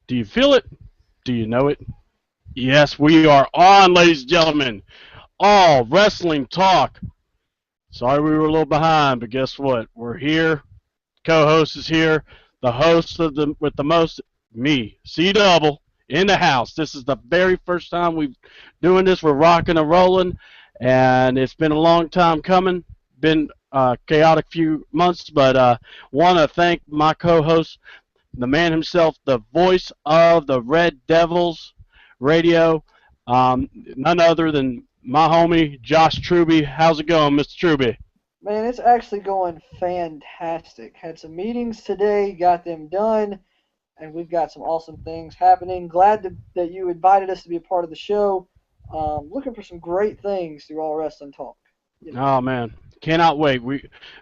Do you feel it? Do you know it? Yes, we are on, ladies and gentlemen. All wrestling talk. Sorry we were a little behind, but guess what? We're here. Co-host is here. The host of the with the most, me, C Double, in the house. This is the very first time we've doing this. We're rocking and rolling, and it's been a long time coming. Been a chaotic few months, but want to thank my co-host, the man himself, the voice of the Red Devils radio, none other than my homie Josh Truby. How's it going, Mr. Truby? Man, it's actually going fantastic. Had some meetings today, got them done, and we've got some awesome things happening. That you invited us to be a part of the show. Looking for some great things through All Wrestling Talk. Oh man, cannot wait.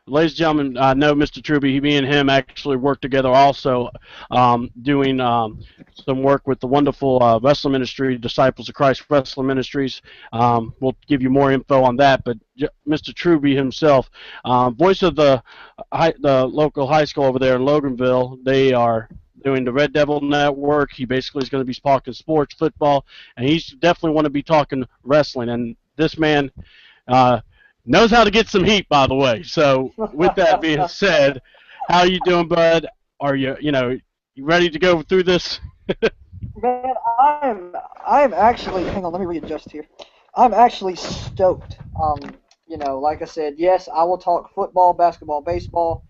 Ladies and gentlemen, I know Mr. Truby. Me and him actually work together also, doing some work with the wonderful wrestling ministry, Disciples of Christ Wrestling Ministries. We'll give you more info on that. But Mr. Truby himself, voice of the local high school over there in Loganville, they are doing the Red Devil Network. He basically is going to be talking sports, football, and he's definitely want to be talking wrestling. And this man. Knows how to get some heat, by the way. So, with that being said, how you doing, bud? Are you ready to go through this? Man, I'm actually. Hang on, let me readjust here. I'm actually stoked. Like I said, yes, I will talk football, basketball, baseball,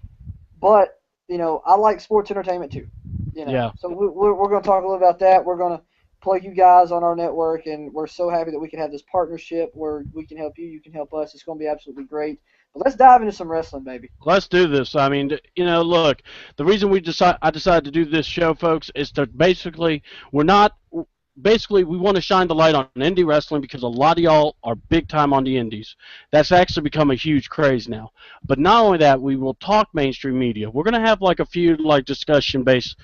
but I like sports entertainment too. Yeah. So we're going to talk a little about that. We're going to plug you guys on our network, and we're so happy that we can have this partnership where we can help you, you can help us. It's going to be absolutely great. But let's dive into some wrestling, baby. Let's do this. I mean, look, the reason I decided to do this show, folks, is to basically we want to shine the light on indie wrestling because a lot of y'all are big time on the indies. That's actually become a huge craze now. But not only that, we will talk mainstream media. We're going to have like a few like discussion-based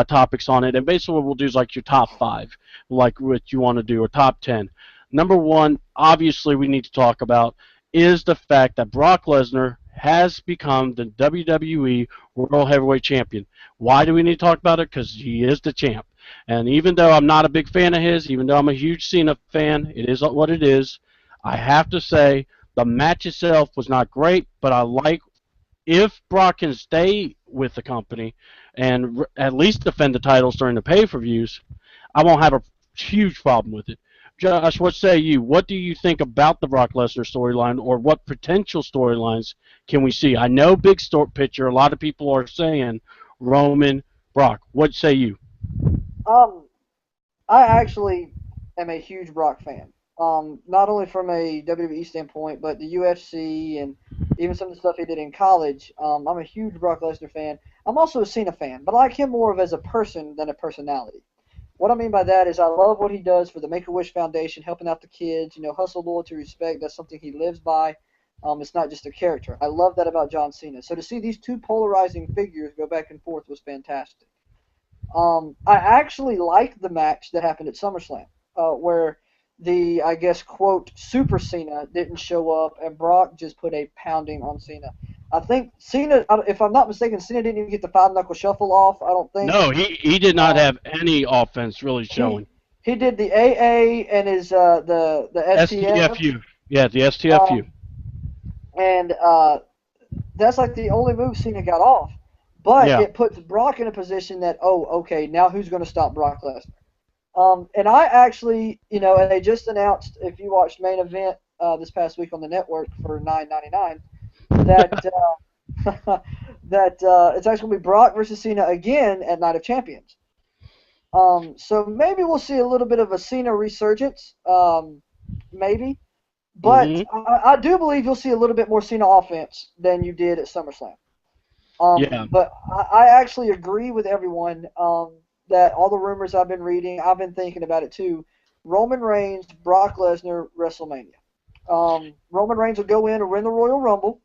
topics on it, and basically what we'll do is like your top 5, like what you want to do, or top 10. Number 1, obviously we need to talk about is the fact that Brock Lesnar has become the WWE World Heavyweight Champion. Why do we need to talk about it? Because he is the champ. And even though I'm not a big fan of his, even though I'm a huge Cena fan, it is what it is. I have to say the match itself was not great, but I like if Brock can stay with the company and at least defend the titles during the pay-per-views, I won't have a huge problem with it. Josh, what say you? What do you think about the Brock Lesnar storyline, or what potential storylines can we see? I know big picture. A lot of people are saying Roman, Brock. What say you? I actually am a huge Brock fan. Not only from a WWE standpoint, but the UFC and even some of the stuff he did in college. I'm a huge Brock Lesnar fan. I'm also a Cena fan, but I like him more of as a person than a personality. What I mean by that is I love what he does for the Make-A-Wish Foundation, helping out the kids, hustle, loyalty, respect. That's something he lives by. It's not just a character. I love that about John Cena. So to see these two polarizing figures go back and forth was fantastic. I actually liked the match that happened at SummerSlam, where the, I guess, quote, Super Cena didn't show up, and Brock just put a pounding on Cena. I think Cena, if I'm not mistaken, Cena didn't even get the 5-knuckle shuffle off, I don't think. No, he did not have any offense really showing. He did the AA and his the STF. STFU. Yeah, the STFU. And that's like the only move Cena got off. But it puts Brock in a position that, okay, now who's going to stop Brock Lesnar? And I actually, and they just announced, if you watched Main Event this past week on the network for $9.99, that it's actually going to be Brock versus Cena again at Night of Champions. So maybe we'll see a little bit of a Cena resurgence, maybe. But I do believe you'll see a little bit more Cena offense than you did at SummerSlam. But I actually agree with everyone that all the rumors I've been reading, I've been thinking about it too. Roman Reigns, Brock Lesnar, WrestleMania. Roman Reigns will go in and win the Royal Rumble,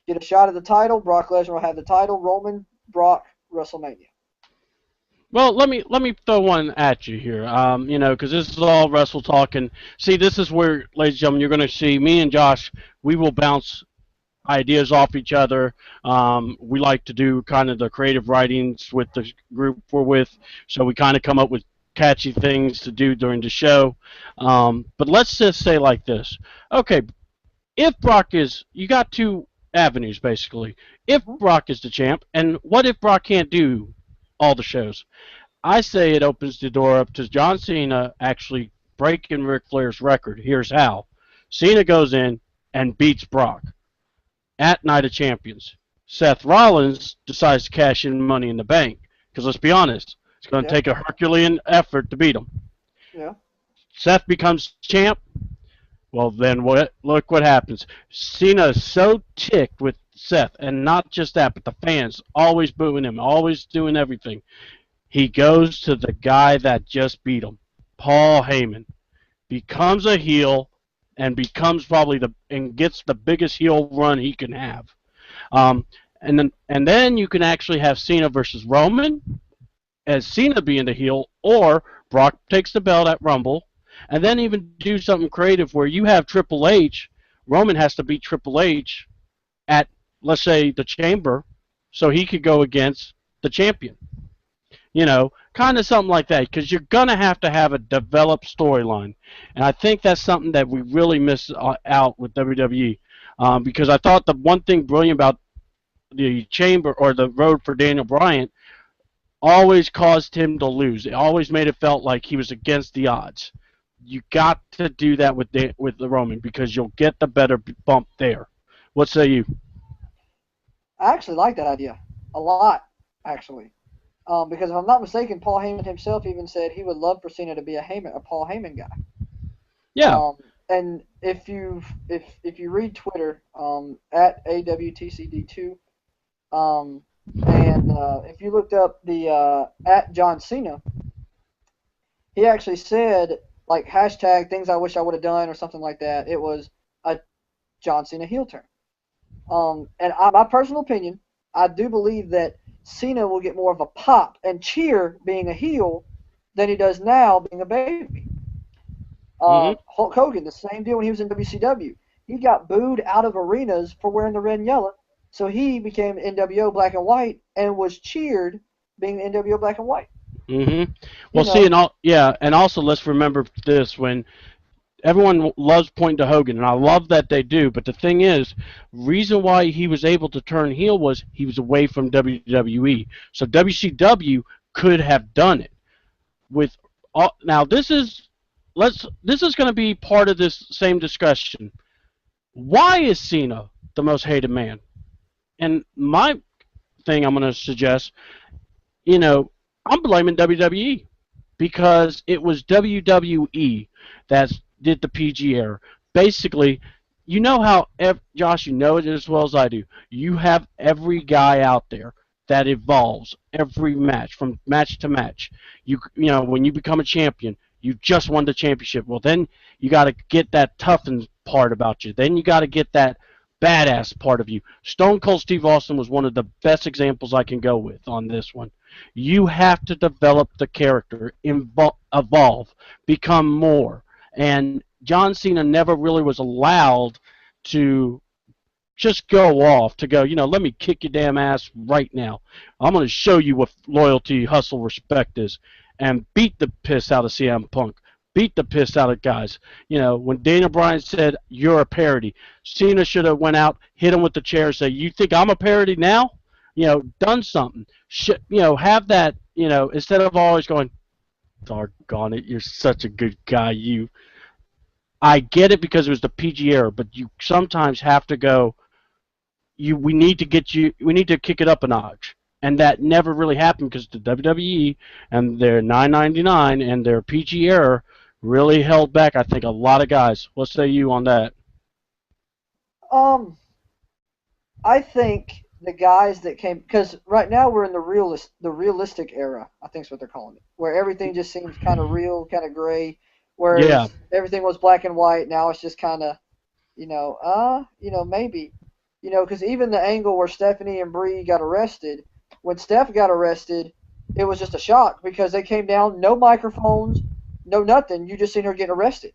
get a shot at the title. Brock Lesnar will have the title. Roman, Brock, WrestleMania. Well, let me throw one at you here, because this is all Wrestle Talk, and see, this is where, ladies and gentlemen, you're going to see me and Josh. We will bounce ideas off each other. We like to do kind of the creative writings with the group we're with, so we kind of come up with catchy things to do during the show. But let's just say like this. Okay, if Brock is, you got two avenues basically. If Mhm. Brock is the champ, and what if Brock can't do all the shows? I say it opens the door up to John Cena actually breaking Ric Flair's record. Here's how. Cena goes in and beats Brock at Night of Champions. Seth Rollins decides to cash in Money in the Bank. Because let's be honest, it's going to Yeah, take a Herculean effort to beat him. yeah. Seth becomes champ. Well, then what? Look what happens. Cena is so ticked with Seth, and not just that, but the fans always booing him, always doing everything. He goes to the guy that just beat him, Paul Heyman, becomes a heel, and becomes probably and gets the biggest heel run he can have. Um, and then you can actually have Cena versus Roman, as Cena being the heel, or Brock takes the belt at Rumble, and then even do something creative where you have Triple H. Roman has to beat Triple H at, let's say, the Chamber, so he could go against the champion. Kind of something like that, because you're gonna have to have a developed storyline, and I think that's something that we really miss out with WWE. Because I thought the one thing brilliant about the Chamber or the road for Daniel Bryan always caused him to lose. It always made it felt like he was against the odds. You got to do that with the Roman because you'll get the better bump there. What say you? I actually like that idea a lot, actually. Because if I'm not mistaken, Paul Heyman himself even said he would love for Cena to be a Paul Heyman guy. Yeah. And if you read Twitter at AWTCD2, and if you looked up the at John Cena, he actually said like hashtag things I wish I would have done or something like that. It was a John Cena heel turn. My personal opinion, I do believe that Cena will get more of a pop and cheer being a heel than he does now being a baby. Mhm. Hulk Hogan, the same deal when he was in WCW. He got booed out of arenas for wearing the red and yellow, so he became NWO Black and White and was cheered being NWO Black and White. You Well, see, know, and also let's remember this when everyone loves pointing to Hogan, and I love that they do. But the thing is, reason why he was able to turn heel was he was away from WWE. So WCW could have done it with. Now this is going to be part of this same discussion. Why is Cena the most hated man? And my thing I'm going to suggest, you know, I'm blaming WWE because it was WWE that did the PG error. Basically, you know how Josh, you know it as well as I do. You have every guy out there that evolves every match from match to match. You know when you become a champion, you just won the championship. Well, then you got to get that toughened part about you. Then you got to get that badass part of you. Stone Cold Steve Austin was one of the best examples I can go with on this one. You have to develop the character, evolve, become more. And John Cena never really was allowed to just go off to go, let me kick your damn ass right now. I'm going to show you what loyalty, hustle, respect is. And beat the piss out of CM Punk. Beat the piss out of guys. When Daniel Bryan said, you're a parody, Cena should have went out, hit him with the chair, and say, you think I'm a parody now? Done something. Have that, instead of always going, doggone it, you're such a good guy, you. I get it because it was the PG era, but you sometimes have to go, we need to kick it up a notch. And that never really happened because the WWE and their 9.99 and their PG era really held back, I think, a lot of guys. What say you on that? um, I think the guys that came because right now we're in the realistic era. I think is what they're calling it, where everything just seems kind of real, kind of gray. Yeah. Whereas everything was black and white. Now it's just kind of, maybe, because even the angle where Stephanie and Bree got arrested, when Steph got arrested, it was just a shock because they came down, no microphones, no nothing. You just seen her getting arrested,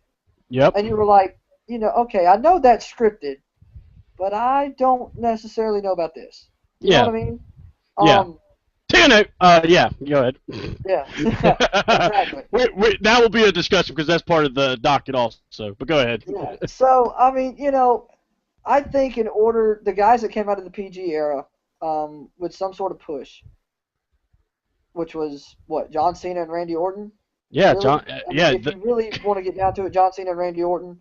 Yep. and you were like, okay, I know that's scripted, but I don't necessarily know about this. You know Yeah. what I mean? Yeah. Um, TNA. Yeah. Go ahead. yeah, exactly. That will be a discussion because that's part of the docket also. But go ahead. Yeah. So I mean, I think in order the guys that came out of the PG era, with some sort of push, which was what John Cena and Randy Orton. Yeah, Really, John. I mean, Yeah. if you really want to get down to it, John Cena and Randy Orton.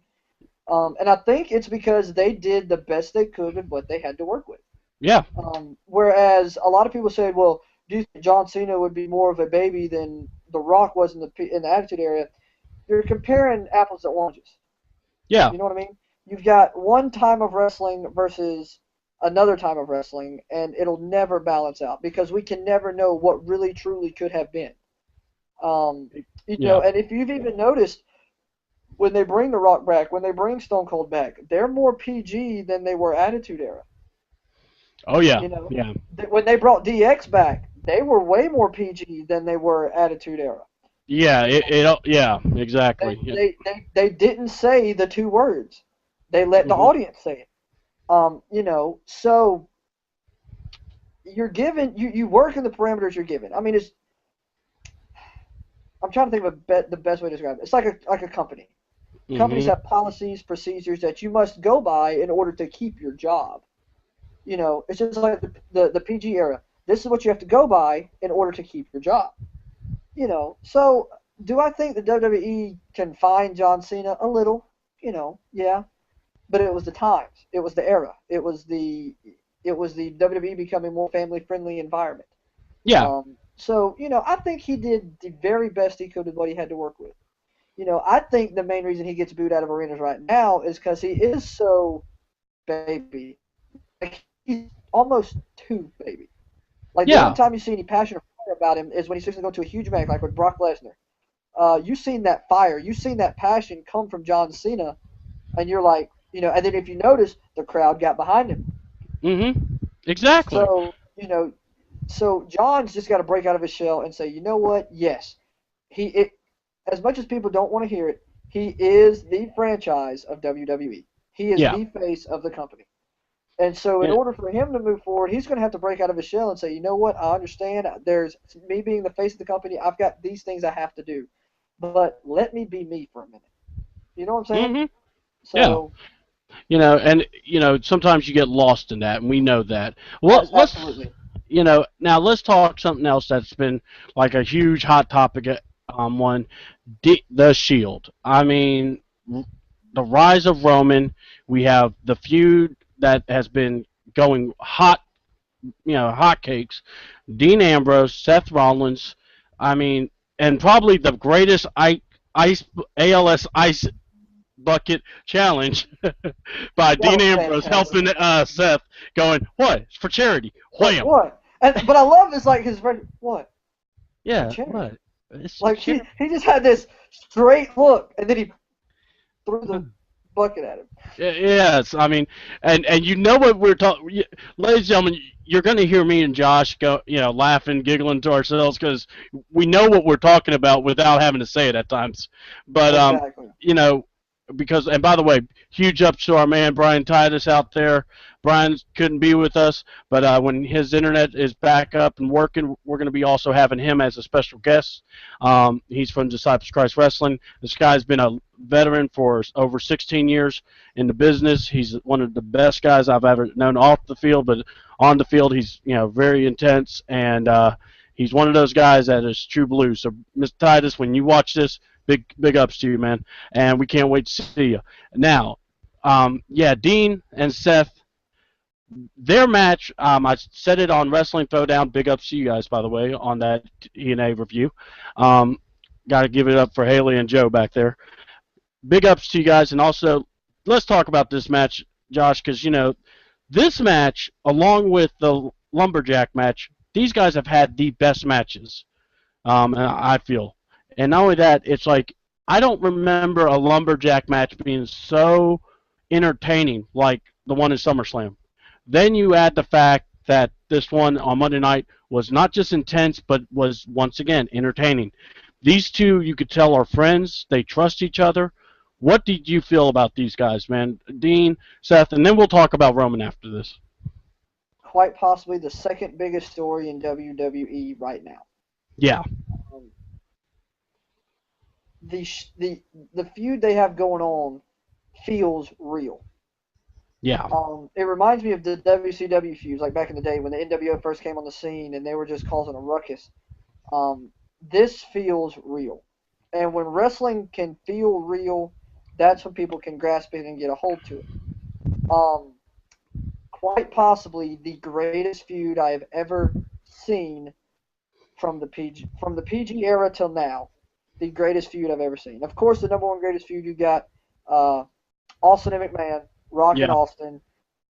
And I think it's because they did the best they could with what they had to work with. Yeah. Whereas a lot of people say, well, do you think John Cena would be more of a baby than The Rock was in the Attitude Era? You're comparing apples to oranges. Yeah. You know what I mean? You've got one time of wrestling versus another time of wrestling, and it'll never balance out because we can never know what really truly could have been. Yeah. And if you've even noticed, when they bring The Rock back, when they bring Stone Cold back, they're more PG than they were Attitude Era. Oh yeah. You know, Yeah. when they brought DX back, they were way more PG than they were Attitude Era. Yeah. Yeah. Exactly. They didn't say the two words. They let the audience say it. So you're given you work in the parameters you're given. I mean, I'm trying to think of the best way to describe it. It's like a company. Companies have policies, procedures that you must go by in order to keep your job. It's just like the PG era. This is what you have to go by in order to keep your job. So do I think the WWE can find John Cena a little? Yeah. But it was the times. It was the era. It was the WWE becoming more family-friendly environment. Yeah. So, I think he did the very best he could with what he had to work with. I think the main reason he gets booed out of arenas right now is because he is so baby. Like, he's almost too baby. Like, the only time you see any passion or fire about him is when he's fixing to go to a huge match, like with Brock Lesnar. You've seen that fire. You've seen that passion come from John Cena, and you're like, and then if you notice, the crowd got behind him. Exactly. So John's just got to break out of his shell and say, you know what? Yes, as much as people don't want to hear it, he is the franchise of WWE. He is the face of the company. And so in order for him to move forward, he's going to have to break out of his shell and say, you know what? I understand. There's me being the face of the company. I've got these things I have to do. But let me be me for a minute. You know what I'm saying? So, and sometimes you get lost in that, and we know that. Well, absolutely. Now let's talk something else that's been like a huge hot topic. The Shield. I mean, the rise of Roman. We have the feud that has been going hot, hotcakes. Dean Ambrose, Seth Rollins. I mean, and probably the greatest ALS ice bucket challenge by Dean Ambrose helping Seth, going, what? It's for charity. Wham! What? But I love his his friend. What? Yeah. What? Like he just had this straight look, and then he threw the bucket at him. Yes, I mean, and what we're talking, ladies and gentlemen. You're going to hear me and Josh go, laughing, giggling to ourselves because we know what we're talking about without having to say it at times. But exactly. Because, and by the way, huge ups to our man Brian Titus out there. Brian couldn't be with us, but when his internet is back up and working, we're going to be also having him as a special guest. He's from Disciples Christ Wrestling. This guy's been a veteran for over 16 years in the business. He's one of the best guys I've ever known off the field, but on the field he's very intense, and he's one of those guys that is true blue. So, Mr. Titus, when you watch this, big ups to you, man, and we can't wait to see you. Now, Dean and Seth, their match, I said it on Wrestling Throwdown. Big ups to you guys, by the way, on that TNA review. Got to give it up for Haley and Joe back there. Big ups to you guys, and also let's talk about this match, Josh, because this match, along with the Lumberjack match, these guys have had the best matches, I feel. And not only that, it's like I don't remember a Lumberjack match being so entertaining like the one in SummerSlam. Then you add the fact that this one on Monday night was not just intense, but was, once again, entertaining. These two, you could tell, are friends. They trust each other. What did you feel about these guys, man? Dean, Seth, and then we'll talk about Roman after this. Quite possibly the second biggest story in WWE right now. Yeah. Um, the feud they have going on feels real. Yeah. It reminds me of the WCW feuds, like back in the day when the NWO first came on the scene and they were just causing a ruckus. This feels real, and when wrestling can feel real, that's when people can grasp it and get a hold to it. Um, Quite possibly the greatest feud I have ever seen from the PG era till now, the greatest feud I've ever seen. Of course, the number one greatest feud you got, uh, Austin and McMahon, Rock and Yeah. Austin,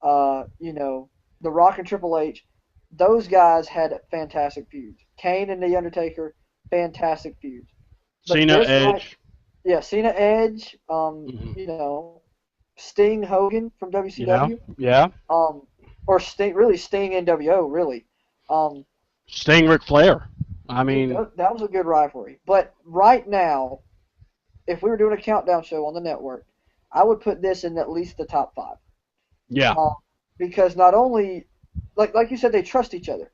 The Rock and Triple H. Those guys had fantastic feuds. Kane and The Undertaker, fantastic feuds. But Cena, this right, Edge. yeah, Cena Edge, Hmm. Sting Hogan from Yeah. WCW, Yeah. um, or Sting NWO, really. Um, Sting, Ric Flair. I Dude, mean, that was a good rivalry. But right now, if we were doing a countdown show on the network, I would put this in at least the top five. yeah. Um, because not only, like you said, they trust each other.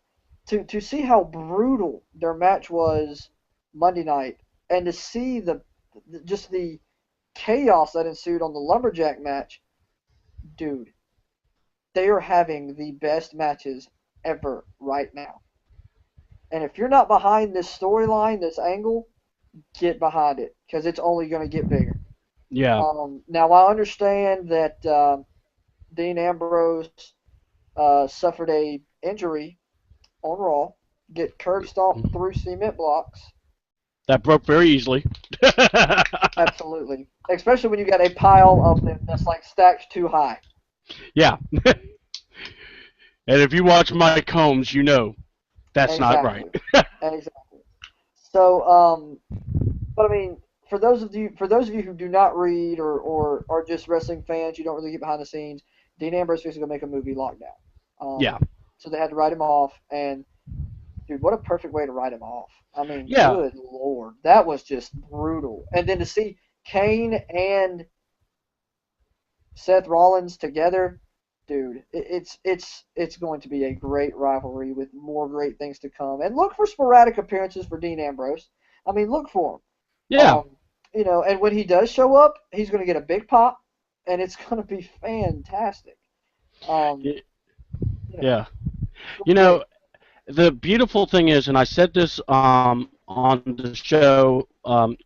To see how brutal their match was Monday night, and to see just the chaos that ensued on the lumberjack match, dude, they are having the best matches ever right now. And if you're not behind this storyline, this angle, get behind it because it's only going to get bigger. Yeah. Now I understand that Dean Ambrose suffered a injury on Raw, get curb stomped through cement blocks. That broke very easily. Absolutely, especially when you got a pile of them that's like stacked too high. Yeah. And if you watch Mike Holmes, you know that's not right. Exactly, exactly. So, but I mean, for those of you who do not read or are just wrestling fans, you don't really get behind the scenes. Dean Ambrose was going to make a movie Lockdown. Yeah. So they had to write him off, and dude, what a perfect way to write him off. I mean, Yeah. good lord, that was just brutal. And then to see Kane and Seth Rollins together, dude, it's going to be a great rivalry with more great things to come. And look for sporadic appearances for Dean Ambrose. I mean, look for him. Yeah. And when he does show up, he's going to get a big pop, and it's going to be fantastic. Um, Y- you know, Yeah. it's gonna You be great. know, the beautiful thing is, and I said this on the show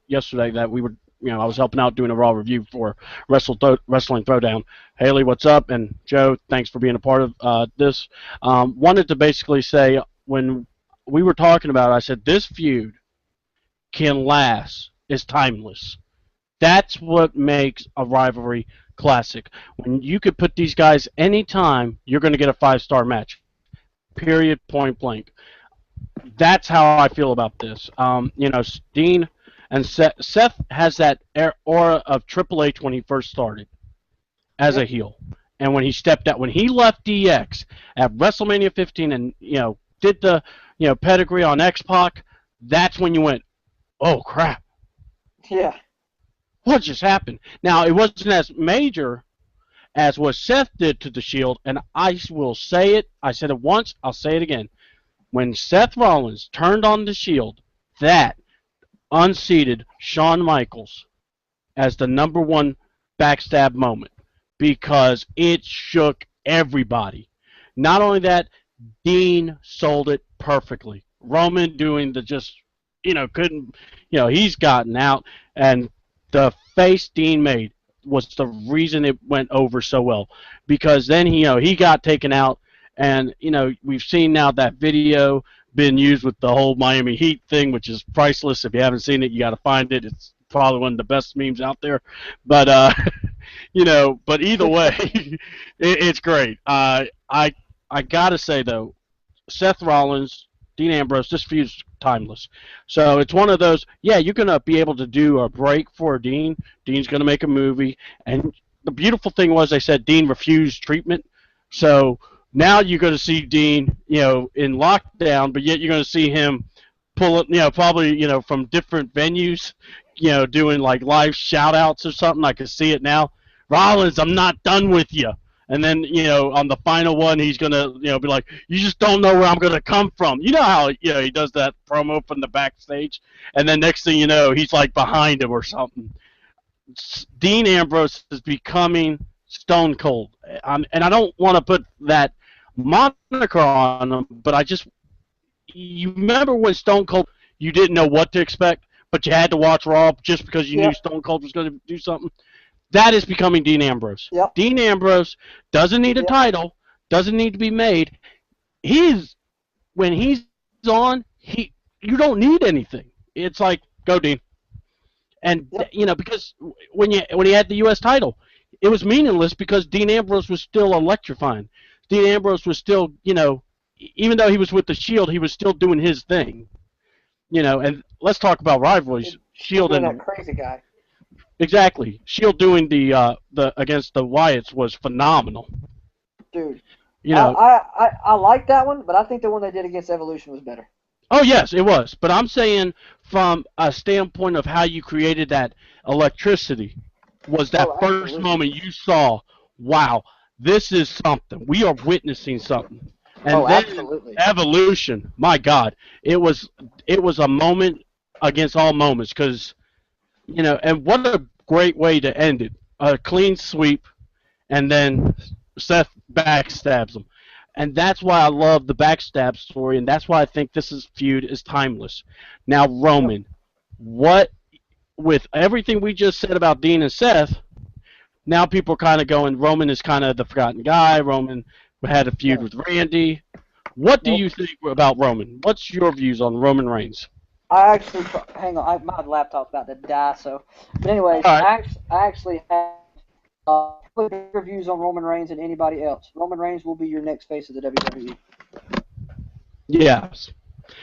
yesterday that we were, I was helping out doing a raw review for Wrestling Throwdown. Haley, what's up? And Joe, thanks for being a part of this. Wanted to basically say when we were talking about it, I said this feud can last, is timeless. That's what makes a rivalry classic. When you could put these guys anytime, you're going to get a 5-star match. Period. Point blank. That's how I feel about this. Dean and Seth has that aura of Triple H when he first started as a Yep. heel, and when he stepped out, when he left DX at WrestleMania 15, and did the pedigree on X Pac, that's when you went, oh crap, Yeah. what just happened? Now it wasn't as major as what Seth did to the Shield, and I will say it. I said it once. I'll say it again. When Seth Rollins turned on the Shield, that unseated Shawn Michaels as the number one backstab moment because it shook everybody. Not only that, Dean sold it perfectly. Roman doing the just, couldn't, he's gotten out, and the face Dean made was the reason it went over so well because then he got taken out, and we've seen now that video been used with the whole Miami Heat thing, which is priceless. If you haven't seen it, you got to find it. It's probably one of the best memes out there. But but either way, it's great. I gotta say though, Seth Rollins, Dean Ambrose, this feud's timeless. So it's one of those. Yeah, you're gonna be able to do a break for Dean. Dean's gonna make a movie, and the beautiful thing was they said Dean refused treatment. So now you're going to see Dean, in lockdown, but yet you're going to see him pull it, probably, from different venues, doing like live shout outs or something. I can see it now. Rollins, I'm not done with you. And then, on the final one, he's going to, be like, you just don't know where I'm going to come from. You know how, he does that promo from the backstage? And then next thing you know, he's like behind him or something. Dean Ambrose is becoming Stone Cold. And I don't want to put that moniker on him, but you remember when Stone Cold, you didn't know what to expect, but you had to watch Raw just because you knew Stone Cold was going to do something? That is becoming Dean Ambrose. Yep. Dean Ambrose doesn't need a title, doesn't need to be made. When he's on, you don't need anything. It's like, go Dean. And because when he had the U.S. title, it was meaningless because Dean Ambrose was still electrifying. Dean Ambrose was still, even though he was with the Shield, he was still doing his thing. And let's talk about rivalries. Shield and that crazy guy. Exactly. Shield doing the against the Wyatts was phenomenal. Dude. I like that one, but I think the one they did against Evolution was better. Oh yes, it was. But I'm saying from a standpoint of how you created that electricity was that first moment you saw, wow, this is something. We are witnessing something. And then absolutely. Evolution, my God, it was a moment against all moments because and what a great way to end it. A clean sweep, and then Seth backstabs him. And that's why I love the backstab story, and that's why I think this feud is timeless. Now, Roman, with everything we just said about Dean and Seth, now people are kind of going, Roman is kind of the forgotten guy. Roman had a feud with Randy. What do you think about Roman? What's your views on Roman Reigns? I actually, hang on, my laptop's about to die, so. But anyways, right. I actually have bigger views on Roman Reigns than anybody else. Roman Reigns will be your next face of the WWE. Yes.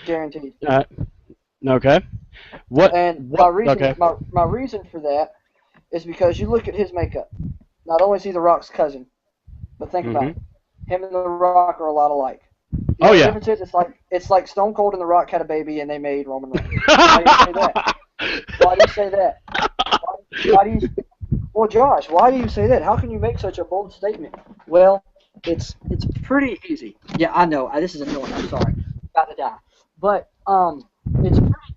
Guaranteed. Okay. My reason for that is because you look at his makeup. Not only is he The Rock's cousin, but think about it. Him and The Rock are a lot alike. You know the difference is it's like Stone Cold and The Rock had a baby and they made Roman Reigns. Why do you say that? Why do you say that? Why do you? Well, Josh, why do you say that? How can you make such a bold statement? Well, it's pretty easy. Yeah, I know. This is annoying. I'm sorry. About to die. But it's pretty easy.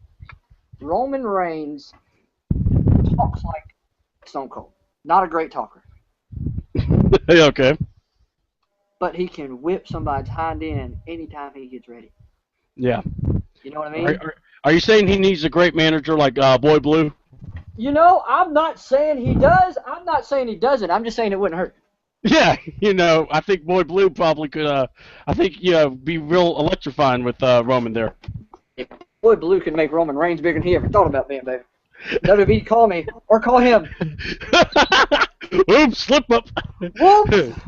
Roman Reigns talks like Stone Cold. Not a great talker. Okay. But he can whip somebody's hind end anytime he gets ready. Yeah. You know what I mean? Are you saying he needs a great manager like Boy Blue? I'm not saying he does. I'm not saying he doesn't. I'm just saying it wouldn't hurt. Yeah, I think Boy Blue probably could, be real electrifying with Roman there. If Boy Blue can make Roman Reigns bigger than he ever thought about being, baby. WWE, call me. Or call him. Oops, slip up. Whoops.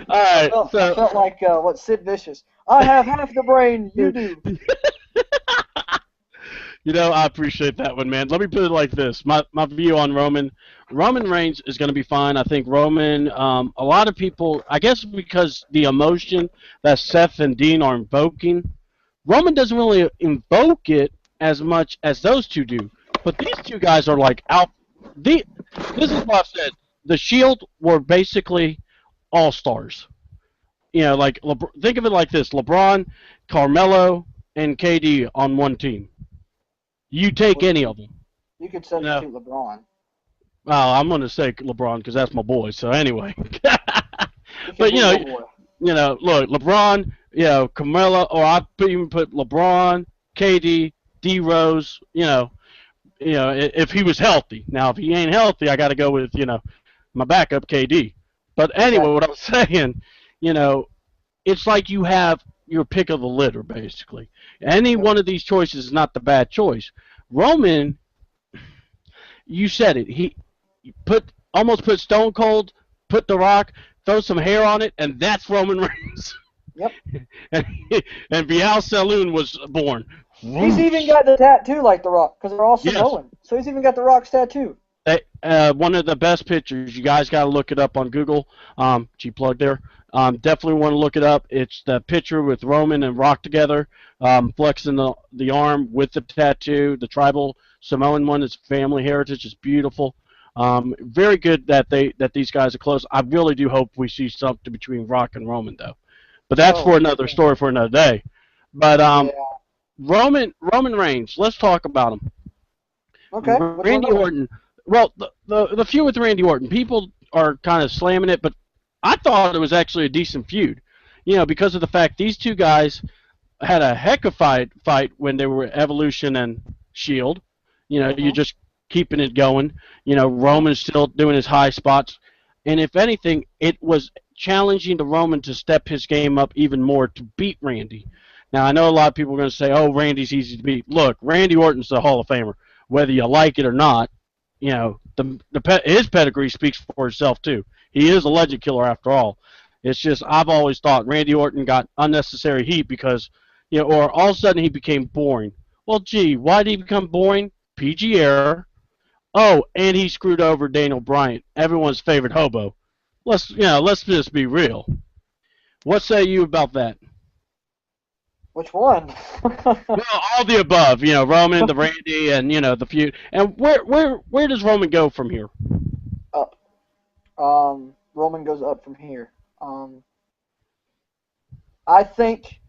All right. I felt like Sid Vicious. I have half the brain you do. I appreciate that one, man. Let me put it like this. My view on Roman Reigns is going to be fine. I think Roman, a lot of people, I guess because the emotion that Seth and Dean are invoking, Roman doesn't really invoke it as much as those two do. But these two guys are like out. This is what I said. The Shield were basically all-stars. Think of it like this. LeBron, Carmelo, and KD on one team. You take any of them. You could substitute LeBron. Well, I'm going to say LeBron because that's my boy. So anyway. But, look, LeBron, Carmelo, or I even put LeBron, KD, D-Rose, if he was healthy. Now, if he ain't healthy, I got to go with, my backup, KD. But anyway, what I'm saying, it's like you have your pick of the litter, basically. Any one of these choices is not the bad choice. Roman, you said it. He almost put Stone Cold, put The Rock, throw some hair on it, and that's Roman Reigns. Yep. and Vial Saloon was born. He's even got the tattoo like The Rock because they're all Samoan. Yes. So he's even got The Rock's tattoo. One of the best pictures. You guys got to look it up on Google. G-plug there. Definitely want to look it up. It's the picture with Roman and Rock together. flexing the arm with the tattoo. The tribal Samoan one is family heritage. It's beautiful. Very good that these guys are close. I really do hope we see something between Rock and Roman though, but that's Oh, for another story for another day. But yeah. Roman Reigns. Let's talk about him. Okay. Which one? Randy Orton. Well, the feud with Randy Orton, people are kind of slamming it, but I thought it was actually a decent feud. Because of the fact these two guys had a heck of fight when they were Evolution and Shield. You're Mm-hmm. just keeping it going. Roman's still doing his high spots, and if anything, it was challenging to Roman to step his game up even more to beat Randy. Now I know a lot of people are going to say, "Oh, Randy's easy to beat." Look, Randy Orton's the Hall of Famer, whether you like it or not. His pedigree speaks for itself too. He is a legend killer after all. It's just I've always thought Randy Orton got unnecessary heat because or all of a sudden he became boring. Well, gee, why did he become boring? PG error. Oh, and he screwed over Daniel Bryan, everyone's favorite hobo. Let's just be real. What say you about that? Which one? Well, all the above. Roman, the Randy, and the feud. And where does Roman go from here? Up. Roman goes up from here. Um, I think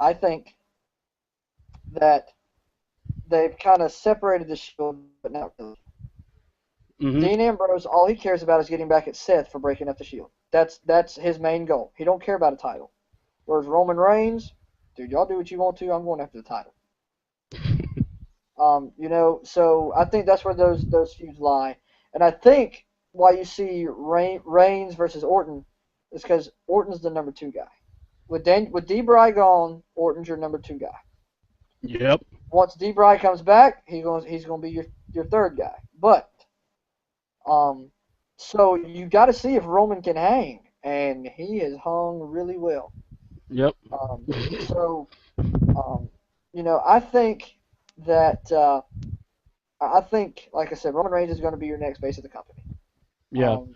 I think that they've kind of separated the Shield, but not really. Hmm. Dean Ambrose, all he cares about is getting back at Seth for breaking up the Shield. That's his main goal. He don't care about a title. Whereas Roman Reigns, dude, y'all do what you want to. I'm going after the title. So I think that's where those feuds lie. And I think why you see Reigns versus Orton is because Orton's the number two guy. With D-Bry gone, Orton's your number two guy. Yep. Once D-Bry comes back, he's gonna be your third guy. But um, so you got to see if Roman can hang, and he has hung really well. Yep. Um, so um, I think that I think, like I said, Roman Reigns is going to be your next face of the company. Yeah. Um,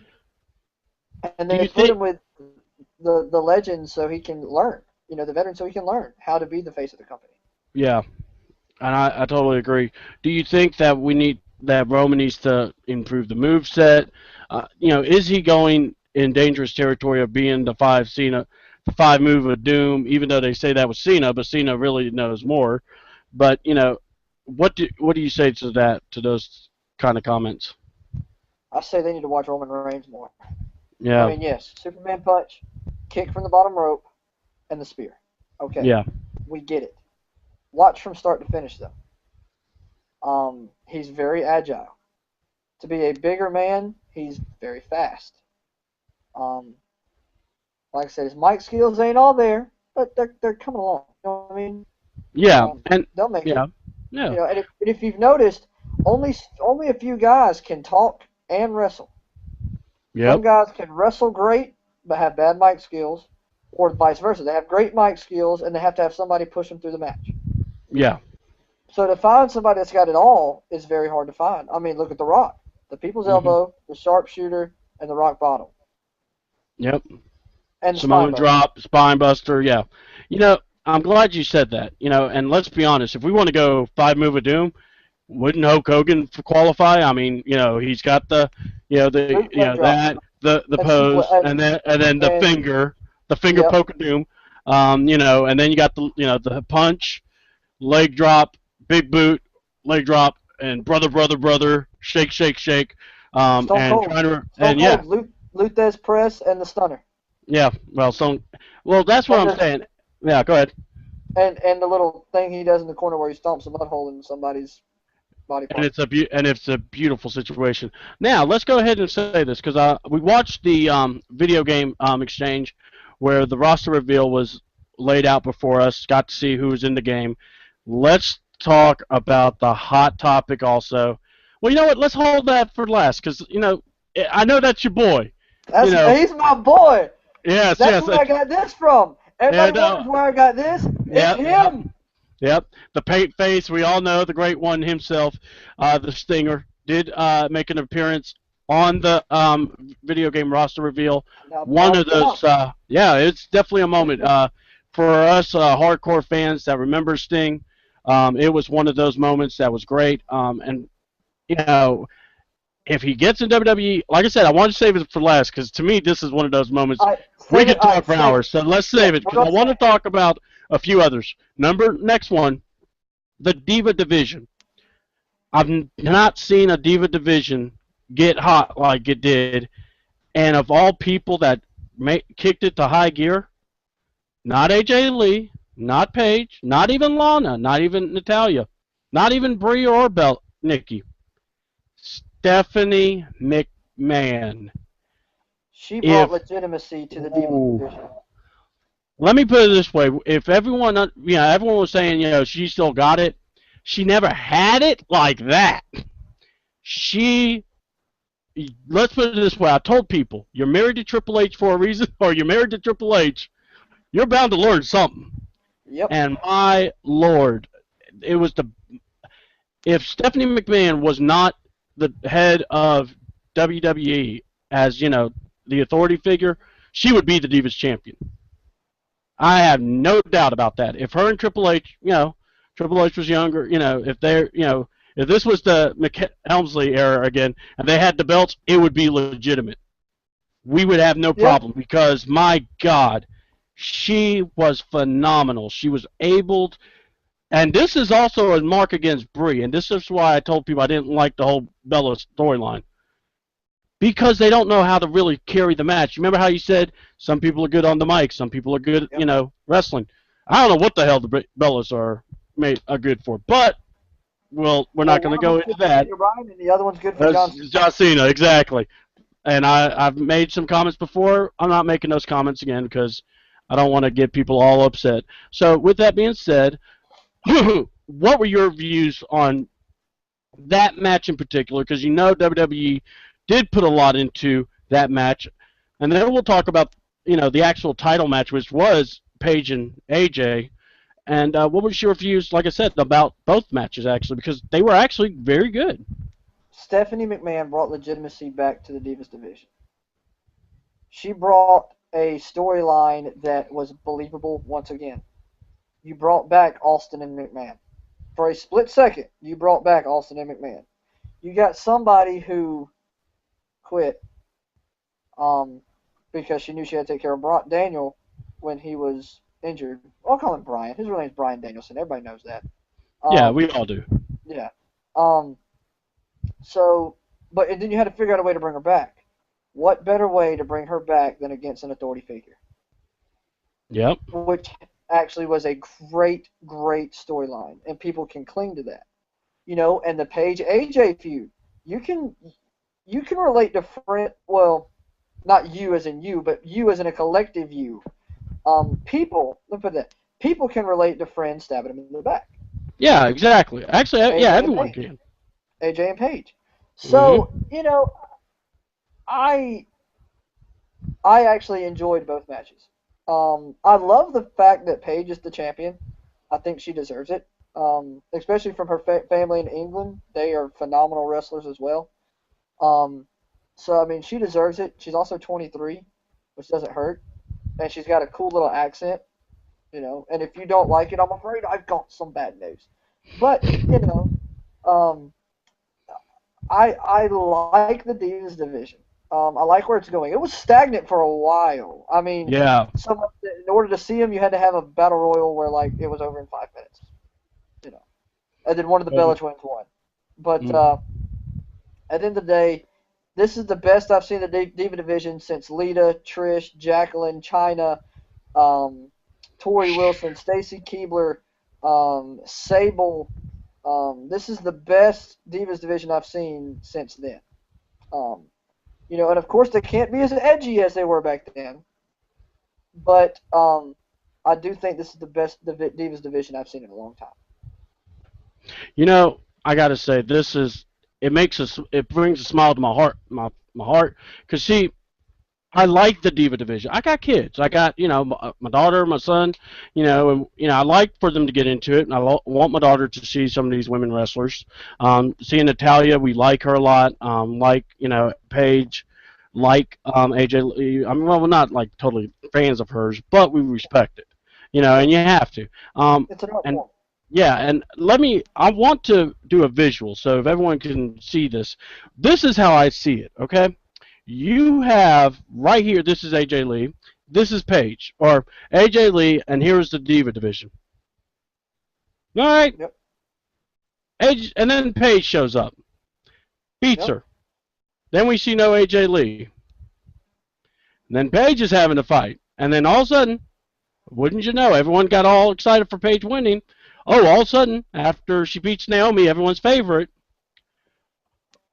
and Do they you put think? him with the legends so he can learn. The veteran so he can learn how to be the face of the company. Yeah. And I totally agree. Do you think that Roman needs to improve the move set? Is he going in dangerous territory of being the five move of doom? Even though they say that was Cena, but Cena really knows more. But what do you say to those kind of comments? I say they need to watch Roman Reigns more. I Yeah, mean, yes, Superman punch, kick from the bottom rope, and the spear. Okay, yeah, we get it. Watch from start to finish though. He's very agile. To be a bigger man, he's very fast. Um, like I said, his mic skills ain't all there, but they're coming along. You know what I mean? yeah, and They'll make it. yeah, yeah, And if you've noticed, only a few guys can talk and wrestle. Some yep, guys can wrestle great but have bad mic skills, or vice versa. They have great mic skills and they have to have somebody push them through the match. yeah, So to find somebody that's got it all is very hard to find. I mean, look at The Rock, the People's hmm, Elbow, the Sharpshooter, and the Rock Bottom, yep. and the Spine Samoan Buster. drop, spine buster. Yeah, I'm glad you said that. And let's be honest. If we want to go five move of doom, wouldn't Hulk Hogan qualify? I mean, he's got Leg drop that the and suplex pose, and then and the finger yep, poke of doom. And then you got the punch, leg drop, big boot, leg drop, and brother, shake, shake, shake. Stone And Cold, trying to Stone and yeah, Cold, Luthez press and the stunner, yeah. Well, that's what and I'm the saying. Yeah, go ahead. and the little thing he does in the corner where he stomps a mud hole in somebody's body And part. it's a beautiful situation. Now let's go ahead and say this because we watched the video game exchange where the roster reveal was laid out before us. Got to see who was in the game. Let's talk about the hot topic also. Well, you know what? Let's hold that for last because I know that's your boy. You know, He's my boy. yes, That's yes, where I got this from. yeah, Everybody no, wonders where I got this. It's yep, yep. him. Yep, the paint face. We all know the great one himself, the Stinger, did make an appearance on the video game roster reveal. Now One pause of the count. those, yeah, it's definitely a moment. for us hardcore fans that remember Sting, it was one of those moments that was great. And you know, if he gets in WWE, like I said, I want to save it for last because to me this is one of those moments All right, we save it. could All talk right, for save it. hours. So let's Yeah, save it we're because I gonna want to save it. talk about a few others. Next one, the Diva division. I've not seen a Diva division get hot like it did, and of all people that kicked it to high gear, not AJ Lee, not Paige, not even Lana, not even Natalia, not even Brie or Nikki. Stephanie McMahon. She brought If legitimacy to the Diva ooh, division. let me put it this way: if everyone, everyone was saying, she still got it, she never had it like that. She, let's put it this way: I told people, you're married to Triple H for a reason, or you're married to Triple H, you're bound to learn something. Yep. And my lord, it was the if Stephanie McMahon was not the head of WWE as the authority figure, she would be the Divas champion. I have no doubt about that. If her and Triple H, Triple H was younger, if they're, if this was the Helmsley era again and they had the belts, it would be legitimate. We would have no Yep. problem because my God, she was phenomenal. She was able to, and this is also a mark against Brie, and this is why I told people I didn't like the whole Bella storyline. Because they don't know how to really carry the match. Remember how you said some people are good on the mic, some people are good, Yep. wrestling. I don't know what the hell the Bellas are good for, but we're not going to One of go them's into good for that. Daniel Bryan, and the other one's good for John That's Cena. John Cena, exactly. And I've made some comments before. I'm not making those comments again because I don't want to get people all upset. So with that being said, what were your views on that match in particular? Because WWE did put a lot into that match, and then we'll talk about the actual title match, which was Paige and AJ. And what was your views, like I said, about both matches actually, because they were actually very good. Stephanie McMahon brought legitimacy back to the Divas division. She brought a storyline that was believable once again. You brought back Austin and McMahon. For a split second, you brought back Austin and McMahon. You got somebody who quit because she knew she had to take care of Daniel when he was injured. I'll call him Brian. His real name's Brian Danielson. Everybody knows that. Yeah, Um, we all do. yeah. Um, so, and then you had to figure out a way to bring her back. What better way to bring her back than against an authority figure? Yep. Which actually was a great, great storyline, and people can cling to that. And the Paige AJ feud, you can relate to friend. Well, not you as in you, but you as in a collective you. People, let me put that. People can relate to friends stabbing them in the back. Yeah, exactly. Actually, yeah, AJ and everyone Paige. can. AJ and Paige. So, Mm-hmm. I actually enjoyed both matches. I love the fact that Paige is the champion. I think she deserves it. Especially from her family in England. They are phenomenal wrestlers as well. Um, so, I mean, she deserves it. She's also 23, which doesn't hurt. And she's got a cool little accent, And if you don't like it, I'm afraid I've got some bad news. But, um, I like the Divas division. I like where it's going. It was stagnant for a while. I mean, Yeah. in order to see them, you had to have a battle royal where it was over in 5 minutes, you know. And then one of the Bella twins won. But Mm. at the end of the day, this is the best I've seen the Diva division since Lita, Trish, Jacqueline, Chyna, Tori Wilson, Stacy Keibler, Sable. This is the best Divas division I've seen since then. Um, and of course they can't be as edgy as they were back then. But I do think this is the best Divas division I've seen in a long time. I gotta say, it brings a smile to my heart, because see, I like the Diva division. I got kids. I got my daughter, my son, and I like for them to get into it, and I want my daughter to see some of these women wrestlers. Seeing Natalia, we like her a lot. Like Paige, like AJ. I mean, well, we're not like totally fans of hers, but we respect it. and you have to. It's an art And form. yeah, and I want to do a visual so if everyone can see this. This is how I see it, okay? You have right here, this is AJ Lee, this is Paige, or AJ Lee, and here's the Diva division. All right, Yep. and then Paige shows up, beats Yep. her. Then we see no AJ Lee. And then Paige is having a fight. And then all of a sudden, wouldn't you know, everyone got all excited for Paige winning. Oh, all of a sudden, after she beats Naomi, everyone's favorite,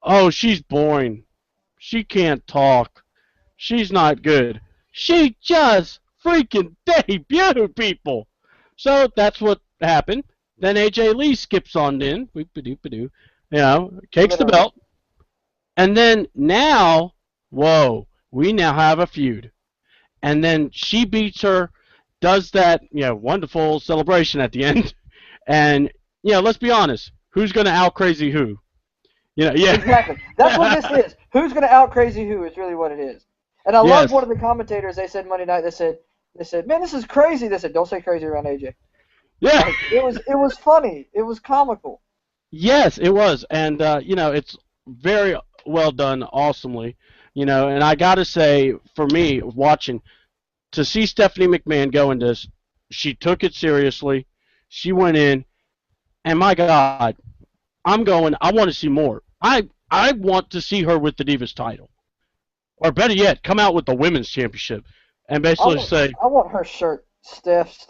oh, she's boring. She can't talk. She's not good. She just freaking debuted, people. So that's what happened. Then AJ Lee skips on in, takes the Literally. belt, and then now, whoa, we now have a feud. And then she beats her, does that, wonderful celebration at the end, and let's be honest, who's gonna out crazy who? Yeah, Exactly. That's what this is. Who's going to out crazy who is really what it is. And I yes, loved one of the commentators. They said Monday night. They said, man, this is crazy. They said, don't say crazy around AJ. yeah, Like it was funny. It was comical. yes, it was, and it's very well done, awesomely, and I gotta say, for me, watching to see Stephanie McMahon go in this, she took it seriously, she went in, and my God, I'm going. I want to see more. I want to see her with the Divas title, or better yet, come out with the Women's Championship, and I basically want, say, I want her shirt. Steph.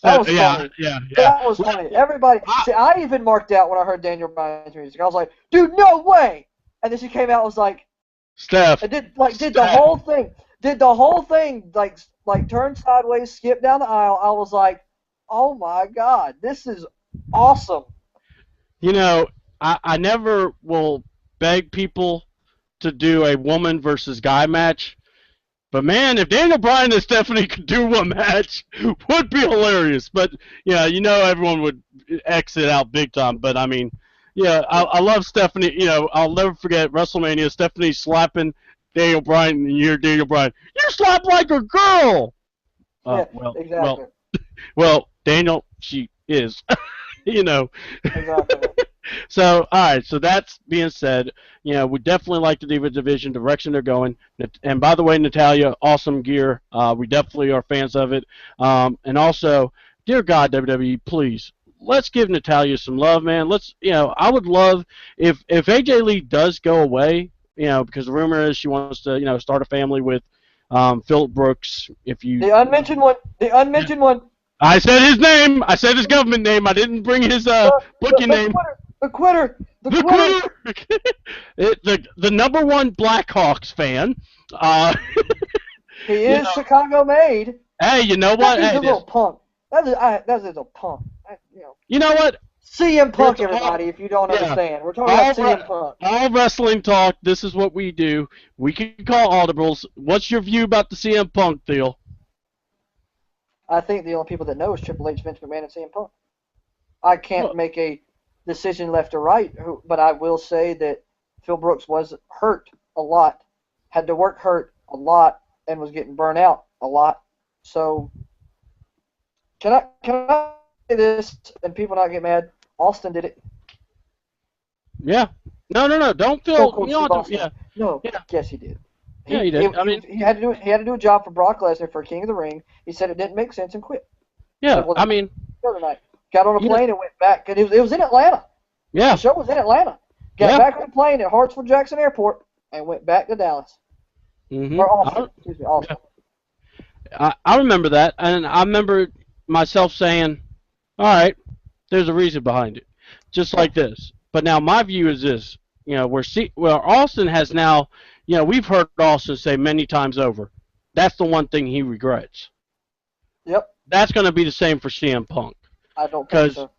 That was yeah, funny. yeah, yeah. That was funny. Everybody. See, I even marked out when I heard Daniel Bryan's music. I was like, dude, no way. And then she came out and was like, Steph, and did the whole thing. Did the whole thing like turn sideways, skip down the aisle. I was like, oh my God, this is awesome. you know, I never will beg people to do a woman versus guy match. But man, if Daniel Bryan and Stephanie could do one match, would be hilarious. But yeah, everyone would exit out big time. But I mean, yeah, I love Stephanie. I'll never forget WrestleMania. Stephanie slapping Daniel Bryan, and you hear Daniel Bryan, "You slap like a girl." Yeah, Well, exactly. Daniel, she is. you know. Exactly. So, all right. So that's being said, we definitely like the Diva division direction they're going. And by the way, Natalia, awesome gear. We definitely are fans of it. And also, dear God, WWE, please let's give Natalia some love, man. I would love if AJ Lee does go away, because the rumor is she wants to, start a family with Phillip Brooks. If you, The unmentioned one. The unmentioned one. I said his name. I said his government name. I didn't bring his booking The name. quitter. The quitter. The The quitter. quitter. the number one Blackhawks fan. He You is know, Chicago made. hey, you know That what? dude's Hey, a little punk. That is a punk. you know what? CM Punk, It's everybody, if you don't yeah. understand. We're talking about All, CM Punk. all wrestling talk. This is what we do. We can call audibles. What's your view about the CM Punk deal? I think the only people that know is Triple H, Vince McMahon, and CM Punk. I can't Well, make a decision left or right, but I will say that Phil Brooks was hurt a lot, had to work hurt a lot, and was getting burnt out a lot. So can I say this and people not get mad? Austin did it. yeah. No. Don't Stone feel. Cold You Steve don't. Austin. Yeah. No, Yeah. yes he did. Yeah. He did. I mean, He had to do he had to do a job for Brock Lesnar for King of the Ring. He said it didn't make sense and quit. yeah. Said, well, I mean, the other night. Got on a you know, plane and went back. And it was in Atlanta. The yeah. show was in Atlanta. Got Yeah. back on the plane at Hartsfield Jackson Airport and went back to Dallas. Mm-hmm. Or Austin. Excuse me, Austin. I remember that, and I remember myself saying, "All right, there's a reason behind it," just like this. But now my view is this: where Austin has now, we've heard Austin say many times over, that's the one thing he regrets. Yep. That's going to be the same for CM Punk, I don't think because so.